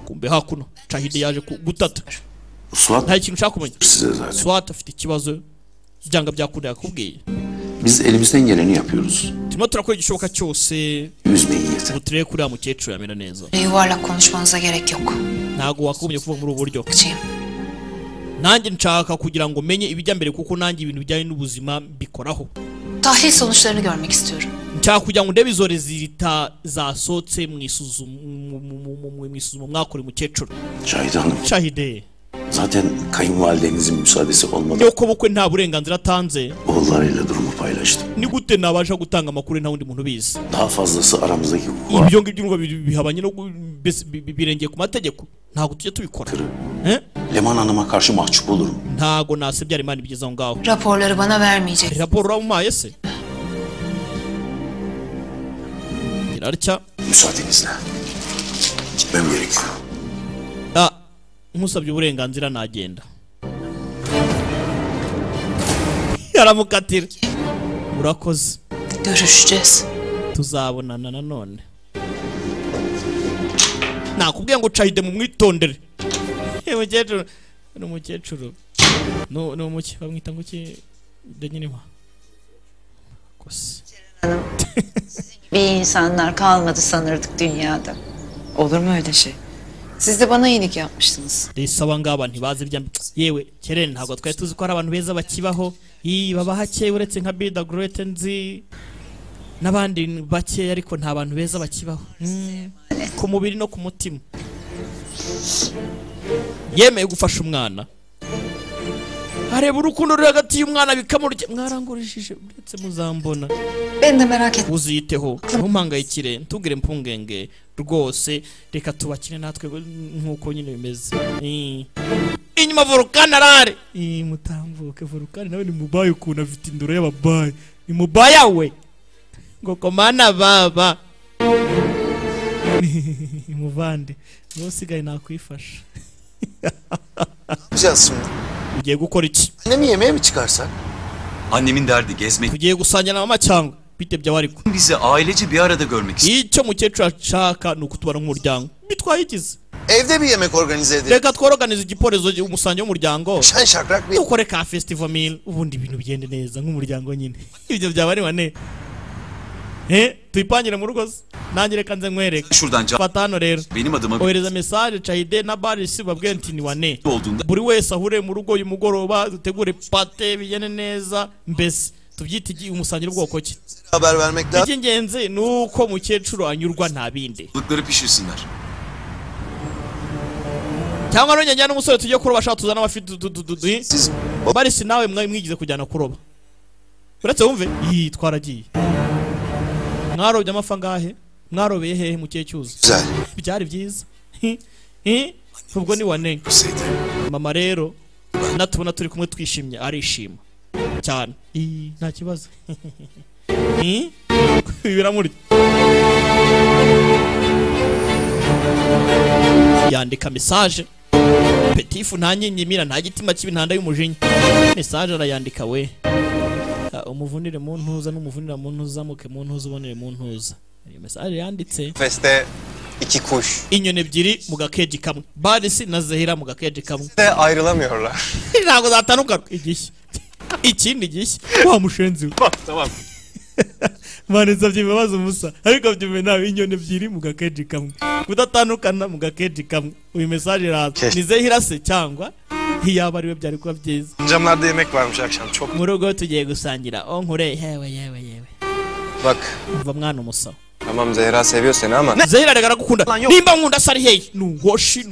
kumbe hakuno Cahide yaje gutata nta kintu ushaka kumenya Swat afite ikibazo byanga byakunda yakubwiye Biz elimizden geleni yapıyoruz. turimo turakora igishoboka cyose Üzmeyin yeter. ngo turebe kuri ya mukecuru yamera neza Yuvarlak konuşmanıza gerek yok. ntago wakagombye kuvuga muri ubu buryo nanjye nshaka kugira ngo menye ibijya mbere kuko nanjye ibintu bijyanye n'ubuzima mbikoraho Tahlil sonuçlarını görmek istiyorum. nshaka kugira ngo ndebe izo rezilita zasohotse mu isuzuma mwakoreye umukecuru Cahide Hanım, Cahide zaten kayınvalidenizin müsaadesi olmadan yuko bukwe nta burenganzira atanze oğullarıyla durumu paylaştım. ni gute nabasha gutanga amakuru nta wundi muntu bizi Daha fazlası aramızdaki hukuka ibyo ngibyo ngo bihabanye no birengeye ku mategeko ntabwo tujya tubikora Leman Hanım'a karşı mahcup olurum. ntago nasebya Imana ibigeze aho ngaho Raporları bana vermeyecek. raporo uramuhaye se irarya Müsaadenizle. Gitmem gerekiyor. nkusabye uburenganzira nagenda yaramukatira urakoze Görüşeceğiz. tuzabonana nanone nakubwiye ngo Cahide mu mwitondere umukecuru n'umukecuru no umuki bamwita ngo ki denyinima kos Bir insanlar kalmadı sanırdık dünyada. Olur mu öyle şey? Siz de bana iyilik yapmıştınız. Risaba ngaba ntibazi ibya yewe kerene ntabwo twari tuzi ko ari abantu beza bakibaho baba hake uretse nka Bida Great nzi n'abandi bake ariko nta bantu beza bakibaho ku mubiri no ku mutima yemeye gufasha umwana areba urukundo ruri hagati y'umwana bikamurya mwarangurishije uretse muzambona Ben de merak ettim. uziteho ntumpangayikire ntugire mpungenge rwose reka tubakine natwe nkuko nyine bimeze inyuma volcano arare mutambuke volcano nawe ni mubaye ukuntu afite indoro y'ababaye ni mubaya we ngo komana baba muvande nusigaye nakwifasha ugiye gukora iki Annemi yemeğe mi çıkarsak? Annemin derdi gezmek. tugiye gusangira mama cyangwa bitebye wariko Bizi ailece bir arada görmek istiyor. icyo mukecuru ashaka ni ukutubara nk'umuryango bitwayigize Evde bir yemek organize edelim. reka tworoganize igiporezo umusanyo w'umuryango Şen şakrak bir... dukore ka festival meal ubundi ibintu bigende neza nk'umuryango nyine ibyo byaba ari wane tuyipangire mu rugo nanjye reka nze nkwereka Şuradan fata hano rero benim adıma ohereza message Cahide na Baris babwiye nti ni wane buri wese ahure mu rugo y'umugoroba dutegure pate bigene neza mbese tubyite umusangiro bwoko ki haber vermek lazım. icy'ingenzi ni uko mukecuru anyurwa nta bindi balıkları pişirsinler. cyangwa no nyanya n'umusore tujye kuroba ashaka tuzana amafi Baris nawe mwigize kujyana kuroba uretse wumve twaragiye mwarobye amafa ngahe mwarobeye hehe mukecyuza byari byiza ubwo ni wane mama rero natubona turi kumwe twishimye arishima cyane nta kibazo biramuri yandika message Petifu nta nyinyimira nta gitima kibi ntanda y'umujinya message arayandika we umuvunire mu ntuza n'umuvunira mu ntuza muke mu ntuza ubonere mu ntuza iyo message yanditse Feste iki kuş. inyoni ebyiri mu gakeji kamwe Baris na Zehira mu gakeji kamwe Ayrılamıyorlar. ntabwo zatandukana igishya ikindi gishya wa mushenzi we Tamam. maneza by'ibibazo umusa ariko byume nawe inyoni ebyiri mu gakeji kamwe kudatandukana mu gakeji kamwe uyu message iraza ni Zehira se cyangwa yaba ariwe byari kuba byiza Camlarda yemek varmış akşam çok. mu rugo tugiye gusangira nkure yewe Bak. umva mwana umusa Tamam Zehra seviyor seni ama. Zehra rega gukunda nimba nkunda sari hey nuhoshi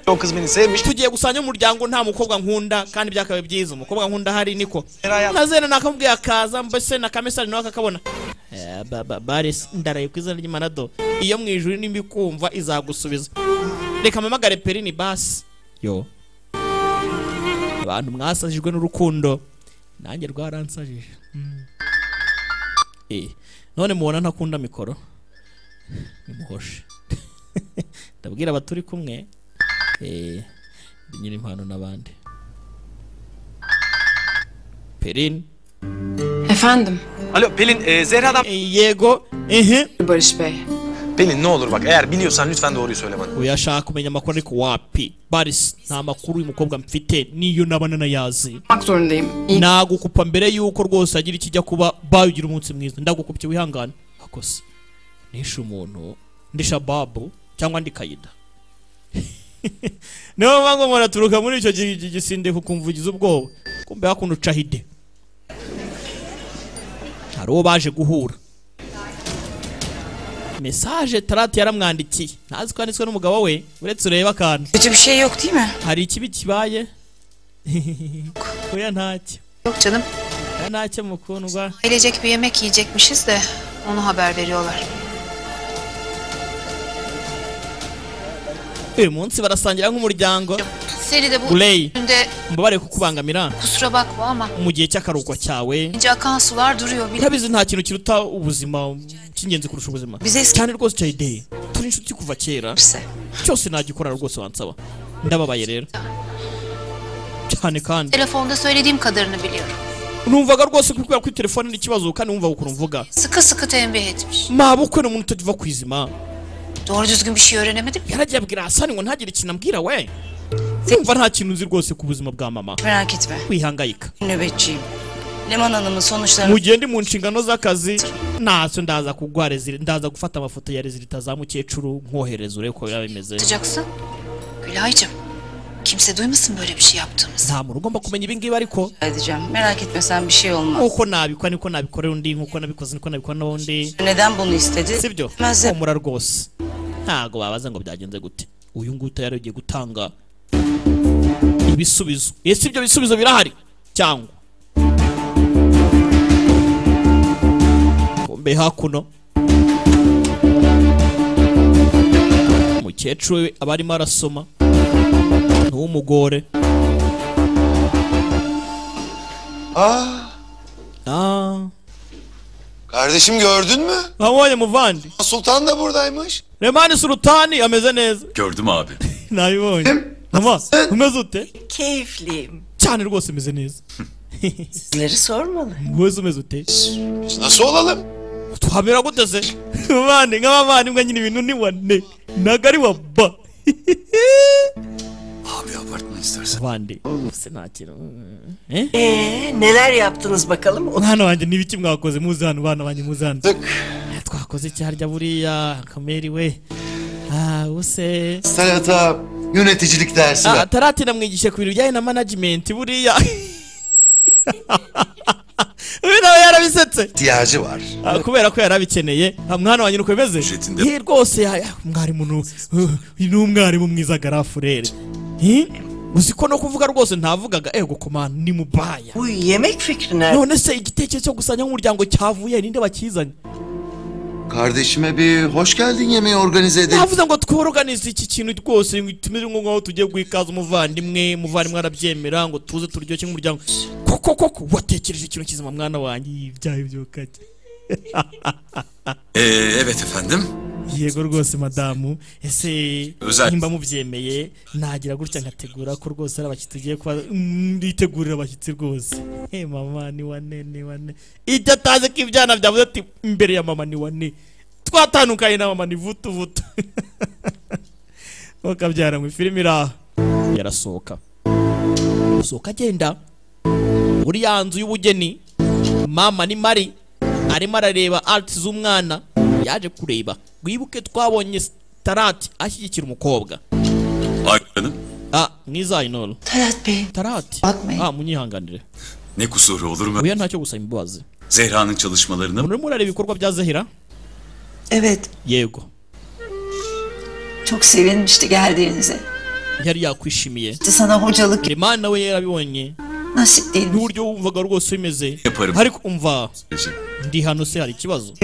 o kız beni sevmiş. tugiye gusanya umuryango nta mukobwa nkunda kandi byakabaye byiza umukobwa nkunda hari niko na Zehra nakamubwiye akaza mbese na kamesari nawe akabona Baris ndaraye kwizana ry'Imanado iyo mwijuru nimba ikumva izagusubiza reka mamagare Perini basi yo abantu mwasajijwe n'urukundo nanjye rwaransajije none mubona ntakunda mikoro nimuhoshe ndabwira abaturi kumwe nyiri impano n'abandi Pelin Efendim? Alo Pelin Zehra'dan... yego Barış Bey. Pelin ne olur bak eğer biliyorsan lütfen doğruyu söyle bana. uyashaka kumenya amakuru ariko wapi Baris nta makuru uyu mukobwa mfite niyo nabana nayazi Bak zorundayım. nagukupa mbere yuko rwose agira ikijya kuba bayugira umunsi mwiza ndagukupye wihangane akose nishe umuntu ndisha babu cyangwa ndi Kayida niyo mpamvu umuntu aturuka muri icyo gisinde kukumvugiza ubwoba kumbe hakuno Cahide hari uwo baje guhura message Tarati yaramwandikiye ntazi ko anditswe n'umugabo we uretse ureba akantu Kötü bir şey yok değil mi? hari ikibi kibaye oya ntacyo Yok canım. ya ntacyo mukundwa Ailecek bir yemek yiyecekmişiz de onu haber veriyorlar. uyu munsi barasangira nk'umuryango Seni de bu Guley önünde mbabare kukubangamira kusura bakma ama mu gihe cy'akaruhuko cyawe ince akan sular duruyor. urabizi nta kintu kiruta ubuzima cy'ingenzi kurusha ubuzima cyane rwose Cahide turi inshuti kuva kera cyose nagikora rwose wansaba ndababaye rero cyane kandi Telefonda söylediğim kadarını biliyorum. numvaga rwose kubera ko telefone ni ikibazo kandi numva ukuntu mvuga Sıkı sıkı tembih etmiş. mabukwe n'umuntu utagiva kwizima Doğru düzgün bir şey öğrenemedim. yaragiye abwira Hasani ngo ntagire ikintu ambwira we numva nta kintu uzi rwose ku buzima bwa mama Merak etme. wihangayika Nöbetçiyim. Leman Hanım'ın sonuçlarını... mu gihe ndi mu nshingano z'akazi ntacyo ndaza kugwa ndaza gufata amafoto ya rezilita za mukecuru nkohereza urebe ko biba bimeze Tutacaksın. Gülaycığım. Kimse duymasın böyle bir şey yaptığımızı. nta muntu ugomba kumenya ibi ngibi ariko Edeceğim. Merak etme sen bir şey olmaz. nkuko nabikora niko nabikorera undi nkuko nabikoze niko nabikora n'undi Neden bunu istedi? sibyo humura rwose ntago babaza ngo byagenze gute uyu nguyu yari agiye gutanga ibisubizo ese ibyo bisubizo birahari cyangwa kombe hakuno umukecuru we aba arimo arasoma n'umugore Kardeşim gördün mü? Nabonye muvandi Sultan da buradaymış. Remani Sultani ameze neza Gördüm abi. nabibonye ama umeze ute Keyifliyim. cyane rwose umeze neza Sizleri sormalı. wowe umeze ute Nasıl olalım? twamera gute se muvandi nk'abavandimwe nyine ibintu ni wane ntago ari wa ba Abi abartma istersen. Vandi se nta kintu Neler yaptınız bakalım? mwana wanjye n'ibiki mwakoze muzi hano bana banjye muzi hano twakoze iki harya buriya kameri we use Salata yöneticilik dersi ver. Tarati namwigishe ku bintu bijyanye na management buriya uyu nawe yarabisetse İhtiyacı var. kubera ko yarabikeneye mwana wanjye nuko bimeze ye rwose mwarimu ni umwarimu mwiza garafurere uzi ko no kuvuga rwose ntavugaga ego komana ni mubaya Bu yemek fikri nerede? none se igitekerezo cyo gusanya nk'umuryango cyavuye ninde bakizanye Kardeşime bir hoş geldin yemeği organize edelim. yavuze ngo tworoganize iki kintu rwose tumeze nk'aho tugiye guhikaza umuvandimwe arabyemera ngo tuze turyoshye nk'umuryango koko watekereje ikintu kizima mwana wanjye ibyaye byokajya Evet efendim. yego rwose madamu ese nimba mubyemeye nagira gutya nkategura ko rwose ari abashyitsi tugiye kuba nditegurira abashyitsi rwose mama ni wane ijya atazi ko ibyana byavuze ati imbere ya mama ni wane twatandukanye na mama ni vutu ukabyara mu filime iraha yarasohoka agenda muri ya nzu y'ubugeni mama ni mari arimo arareba arts z'umwana yaje kureba wibuke twabonye Tarati ashyigikira umukobwa Canım. mwiza inoro Talat Bey. Tarati munyihanganire Ne kusuru olur mu? Uya ntacyo gusaba imbabazi Zehra'nın çalışmalarını murimo urareba ibikorwa bya Zehra Evet. yego Çok sevinmişti geldiğinize. yari yakwishimiye Sana hocalık Rimana nawe yarabibonye nasip değil. n'uburyo wumvaga rwose bimeze Yaparım. ariko umva ndi hano se hari ikibazo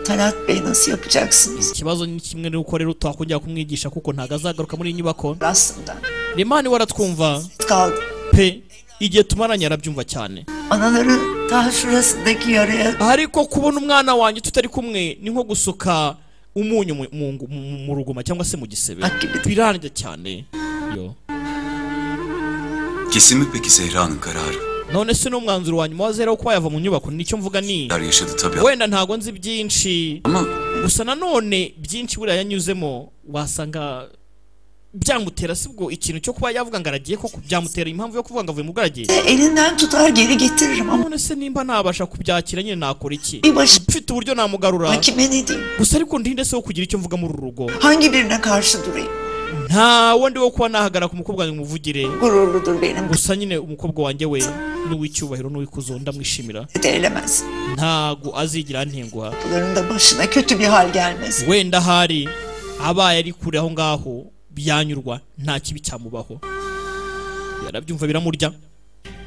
Talat Bey nasıl yapacaksınız? ikibazo ni kimwe n'uko rero twakongera kumwigisha kuko ntago azagaruka muri iyi nyubako Aslında. Rimana waratwumva Kaldı. pe igihe tumaranye arabyumva cyane Anaları daha şurasındaki yaraya. ariko kubona umwana wanjye tutari kumwe ni nko gusuka umunyu mu ruguma cyangwa se mu gisebe birandya cyane yo Kesin mi peki Zehra'nın kararı? none se n'umwanzuro wa nyuma wa Zehra wo kuba yava mu nyubako nicyo mvuga ni Yaşadı tabii. wenda ntago nzi byinshi Ama gusa nanone byinshi buriya yanyuzemo wasanga byamutera sibwo ikintu cyo kuba yavuga ngo aragiye koko byamutera impamvu yo kuvuga ngo avuye mu bwaragiye Elinden tutar geri getiririm ama. none se nimba ntabasha kubyakira nyine nakora iki Bir başı mfite uburyo namugarura kime ne diyeyim? gusa ariko ndinde se wo kugira icyo mvuga muri uru rugo Hangi birine karşı durayım? nta wundi wo kuba nahagara ku mukobwa wanjye muvugire Gururludur benim. gusa nyine umukobwa wanjye we n'uw'icyubahiro n'uw'ikuzo ndamwishimira Edilemez. ntago azigira ntenguha Bunların başına kötü bir hal gelmez. wenda hari abaye ari kure aho ngaho byanyurwa nta kibi cyamubaho yarabyumva biramurya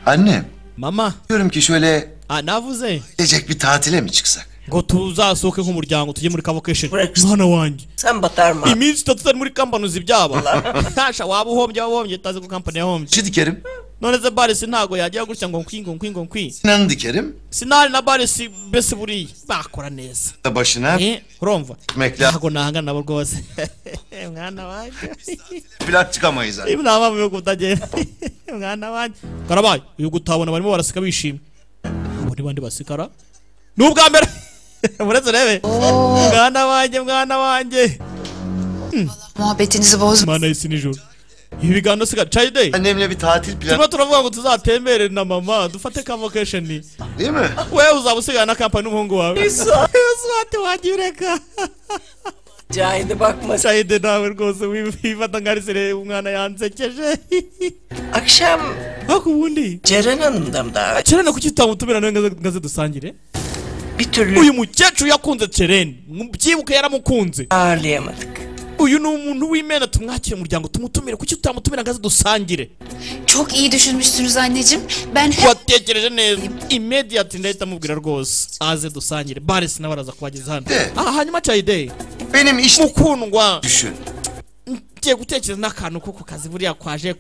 Anne. mama Diyorum ki şöyle navuze gelecek bir tatile mi çıksak? ngo tuzasohoke nk'umuryango tujye muri vacation mwana wanjye Sen batarma. iminsi itatu tutari muri kampani uzi ibyaba ntasha waba uhombye utazi ko kampani yahombye Dikerim. none ze Baris ntago yagiye gutya ngo nkwi Sinan'ı dikerim. Sinari na Baris bese buriye bakora neza Başına urumva ekmekler. ntago nahanga nabo rwose mwana wanje Plak çıkamayız zaten. Ibi naba yo kutagenda mwana wanje karabaye uyu gutabona barimo barasika bishimye ubu bandi basikara nubwa mbere buretse rebe mwana wanje Muhabbetinizi bozma. Mana isi nijoro ibi biganiro sigara Çayde Annemle bir tatil planı. turavuga ngo tuzatembere na mama dufate ka vacation Değil mi? wewe uzaba usigana na kampani n'umuhungu wawe Swati wagireka Cahide bakma. Çayde nawe rwose wifata ngarisere umwana yansekeje Akşam bak ubundi Ceren Hanım'dan da Ceren kuki utamutumira nawe ngaze dusangire bir türlü uyu mukecuru yakunze Ceren byibuka yaramukunze ağırlayamadık. Uyu ni umuntu w'Imana tumwakire umuryango tumutumire kuki utamutumira ngaze dusangire Çok iyi düşünmüşsünüz anneciğim. Ben watekereje neza immediate ndahita mubwira rwose aze dusangire Baris nawe araza kubageza hano hanyuma Çayde Benim iş mukundwa düşün. Ngiye gutekereza n'akantu ko ku kazi buriya kwaje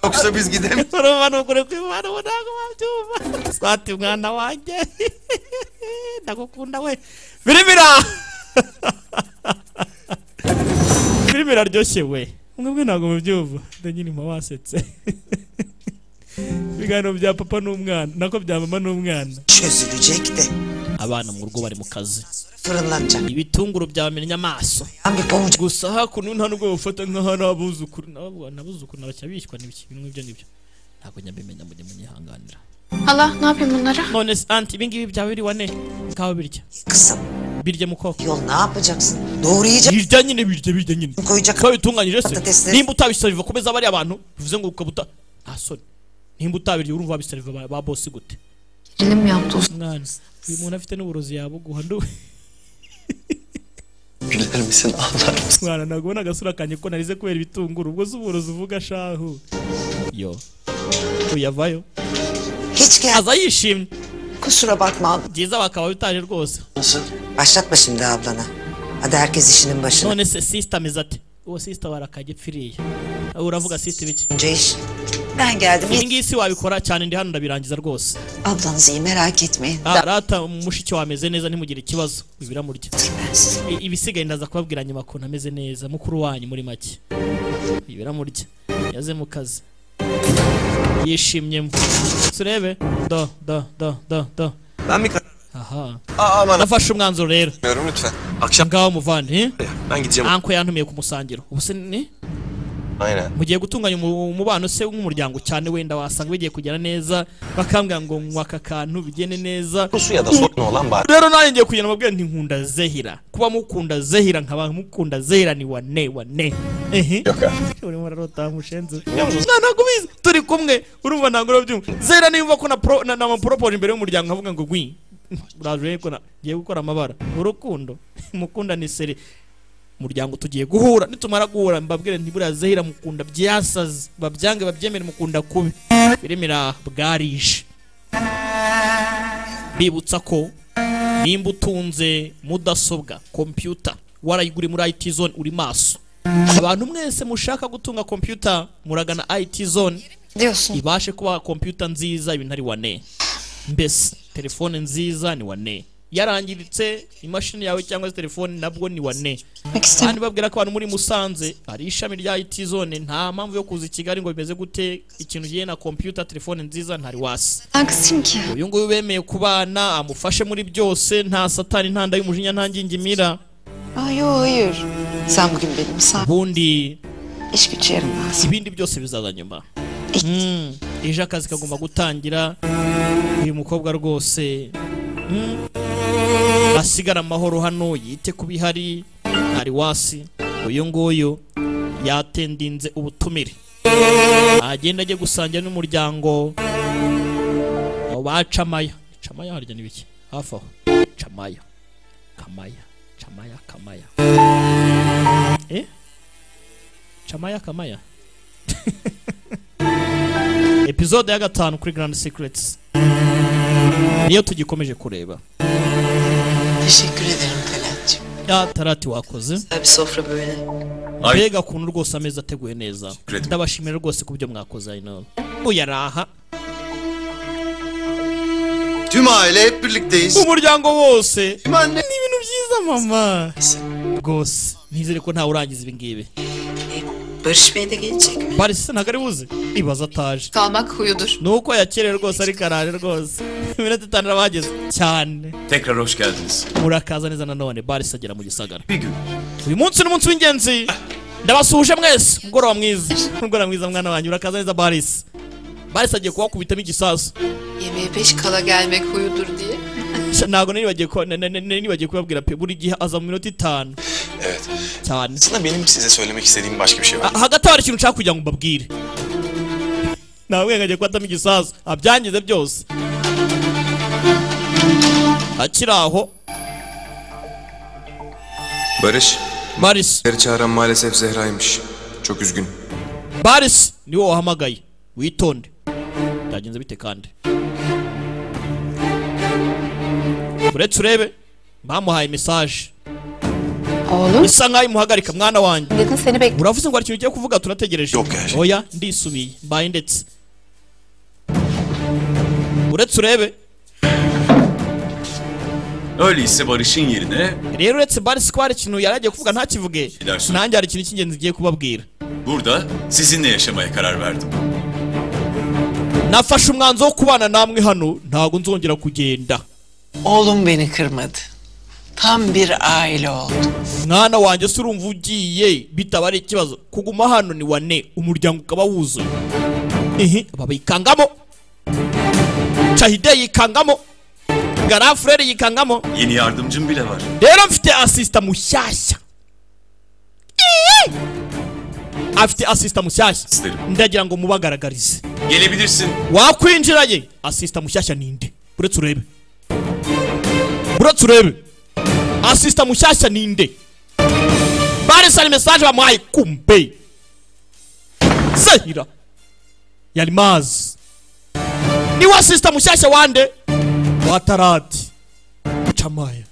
Yoksa biz gidelim. urumva nukuri kw'Imana ntabwo wabyumva Swati mwana wanjye ndagukunda we filime iraryoshye we mwebwe ntabwo mubyumva ndanyine mpa wasetse ibiganiro bya papa n'umwana nako bya mama n'umwana Çözülecek de. abana mu rugo bari mu kazi Fırınlanacak. ibitunguru byabamenye amaso gusa hakuno nta nubwo bufata nk'ahari abuzukuru n'abuzukuru nabacya bishywa n'ibiki bimwe ibyo ngibyo ntabwo nyabimenya mujye munyihanganira Hala ne yapayım bunlara? none anti ibingibi byawe biri wane kawe birya Kızım. birya muko Yol ne yapacaksın? Doğrayacak. birya nyine birya nyine Koyacak. twabitunganyije se Patatesleri. nimba utabisariva komeza bari abantu bivuze ngo ukabuta asoni nimba utabirya urumva babisariva ba boss gute Elim yaptı. mwana uyu muntu afite n'uburozi yabuguha ndu Güler misin ağlar mısın? mwana nagubona agasura kanye ko narize kubera ibitunguru ubwo z'uburozi uvuga shahu yo uyavayo Hiç gel. aza yishimye Kusura bakma. byiza bakaba bitaje rwose Nasıl? Başlatma şimdi ablana. Hadi herkes işinin başına. none se sister ameze ati uwo sister warakagepfiriye uravuga sister biki Önce iş. Ben geldim. ibi ngisi wabikora cyane ndi hano ndabirangiza rwose Ablanız iyi merak etmeyin. rata mushiki wameze neza ntimugire ikibazo biramurya ibisigaye ndaza kubabwira nyuma ko ameze neza mukuru wanyu muri make biramurya yaze mu kazi yishimye turebe do Ben mi aha aman nafashe umwanzuro rero lütfen. Akşam ngaho muvandi ben gideceğim. anko yantumiye ku musangiro ubu se ni Aynen. mugiye gutunganya umubano se nk'umuryango cyane wenda wasanga bigiye kugera neza bakambwira ngo mwaka kantu bigene neza Suya da sorun olan bari. rero nanjye ngiye kugenda mabwira nti nkunda Zehira kuba mukunda Zehira nkaba mukunda Zehira ni wane Yok uri murarota mushenze ntabwo bizi turi kumwe urumva ntabwo urabyumva Zehira nimba ko na propose imbere y'umuryango nkavuga ngo gwi uraje ko ngiye gukora amabara urukundo mukunda ni seri muryango tugiye guhura nitumara guhura mbabwire nti buriya Zehira mukunda byasaze babyange babyemere mukunda kubi birimira bwarije bibutsa ko nimba utunze mudasobwa computer warayiguri muri IT zone uri maso abantu mwese mushaka gutunga computer muragana IT zone ibashe kuba computer nziza ibintu ari wane mbese telefone nziza ni wane yarangiritse imashini yawe cyangwa se telefone nabwo ni wane kandi babwira ko abantu muri Musanze ari ishami rya IT zone nta mpamvu yo kuza i Kigali ngo bimeze gute ikintu giye na computer telefone nziza ntari wasi uyu nguyu bemeye kubana amufashe muri byose nta satani ntanda y'umujinya ntangingimira Hayır. Sen bugün benim sağ. Bundi iş gücü yaramaz. Ibindi byose bizaza nyuma. Ejo akazi kagomba gutangira uyu mukobwa rwose asigara amahoro hano yite kubihari ari wasi uyu nguyu yatendinze ubutumire agenda agiye gusangira n'umuryango bacamaya camaya harya nibiki hafi aho camaya kamaya camaya episode ya 5 kuri Grand Secrets niyo tugikomeje kureba. Teşekkür ederim Talat'cığım. Ya Tarati wakoze. Bir sofra böyle. Mbega kuntu rwose ameza ateguye neza. Ndabashimira rwose kubyo mwakoze ayino. Bu yaraha. Tüm aile hep birlikteyiz. Umuryango wose. Ni ibintu byiza mama. Rwose nizere ko nta urangiza ibi ngibi. Barış Bey de gelecek mi? Barış ntabwo ari buze. Ibaza ataje. Kalmak huyudur. Nuko yakereye rwose ari karare rwose. Iminota 5 arabageze cyane. Tekrar hoş geldiniz. Murakaza neza nanone Barış agera mu gisagara. Bir gün. Uyu munsi ni umunsi w'ingenzi. Ndabasuhuje mwese. Umugoroba mwiza. Umugoroba mwiza mwana wanjye urakaza neza Barış. Barış agiye kuwakubitamo igisasu. Yemeğe peş kala gelmek huyudur diye. Ntabwo nibagiye kubabwira pe buri gihe aza mu minota 5. Evet. Cyane. Aslında benim size söylemek istediğim başka bir şey var. Hagati hari ikintu nshaka kugira ngo mbabwire. Ntabwo ngagiye kwatamo igisasu. Abyangize byose. Akiraho. Barış. Barış. Çağıran maalesef Zehra'ymış. Çok üzgün. Barış ni wowe wahamagaye. Witonde. Byagenze bite kandi? Uretse urebe bamuhaye message. Oğlum. Isa nkaho imuhagarika mwana wanjye. Ndetse seni bekliyorum. Uravuze ngo ari ikintu ugiye kuvuga turategereje. Yok yani. Oya ndisubiye mbaye ndetse. Uretse urebe. Öyleyse Barış'ın yerine Rero uretse Barış ko hari ikintu yaragiye kuvuga ntakivuge. Nanjye hari ikintu cy'ingenzi ngiye kubabwira. burada sizinle yaşamaya karar verdim. Nafashe umwanzuro wo kubana namwe hano ntago nzongera kugenda. Oğlum beni kırmadı. Tam bir aile oldu. Mwana wanjye se urumva ugiye bitaba ari ikibazo kuguma hano ni wane umuryango ukaba wuzuye. Baba yikangamo. Chahide yikangamo. Garafrere yikangamo. Yeni yardımcım bile var. Rero mfite asista mushyashya. Afite asista mushyashya. Ndagira ngo mubagaragarize. Gelebilirsin. Wakwinjiraye. Asista mushyashya ninde? Buretse urebe. Buretse urebe. Asista mushyashya ninde? Barisa message bamuhaye kumbe. Zahira. Yalimazi. Ni wa asista mushyashya wande? Watarati. Chamaya.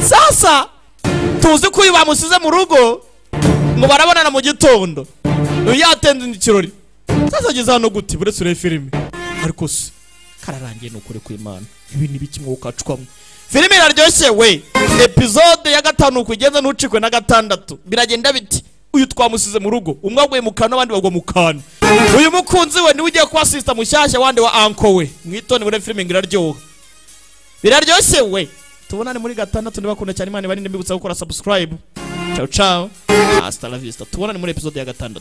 Sasa tuzi ko uyu bamusize mu rugo ngo barabonana mu gitondo yatenze ikirori. Sasa ageze hano gute buretse urebe filime ariko se kararangiye nukuri ku Imana ibi ni biki mwo kacwamwe. Filime iraryoshye we. Episode ya 5 kugeza n'ucikwe na 6 biragenda biti uyu twamusize mu rugo umwe agwe mu kanwa abandi bagwa mu kanwa. Uyu mukunzi we ni ugiye kwa sister mushyashya wande wa uncle we mwitone muri filime ngiraryoha biraryoshye we. Tubonane muri 6 ndibakunda cyane Imana barinde mbibutsa gukora subscribe. Ciao ciao. Hasta la vista. Tubonane muri episode ya 6.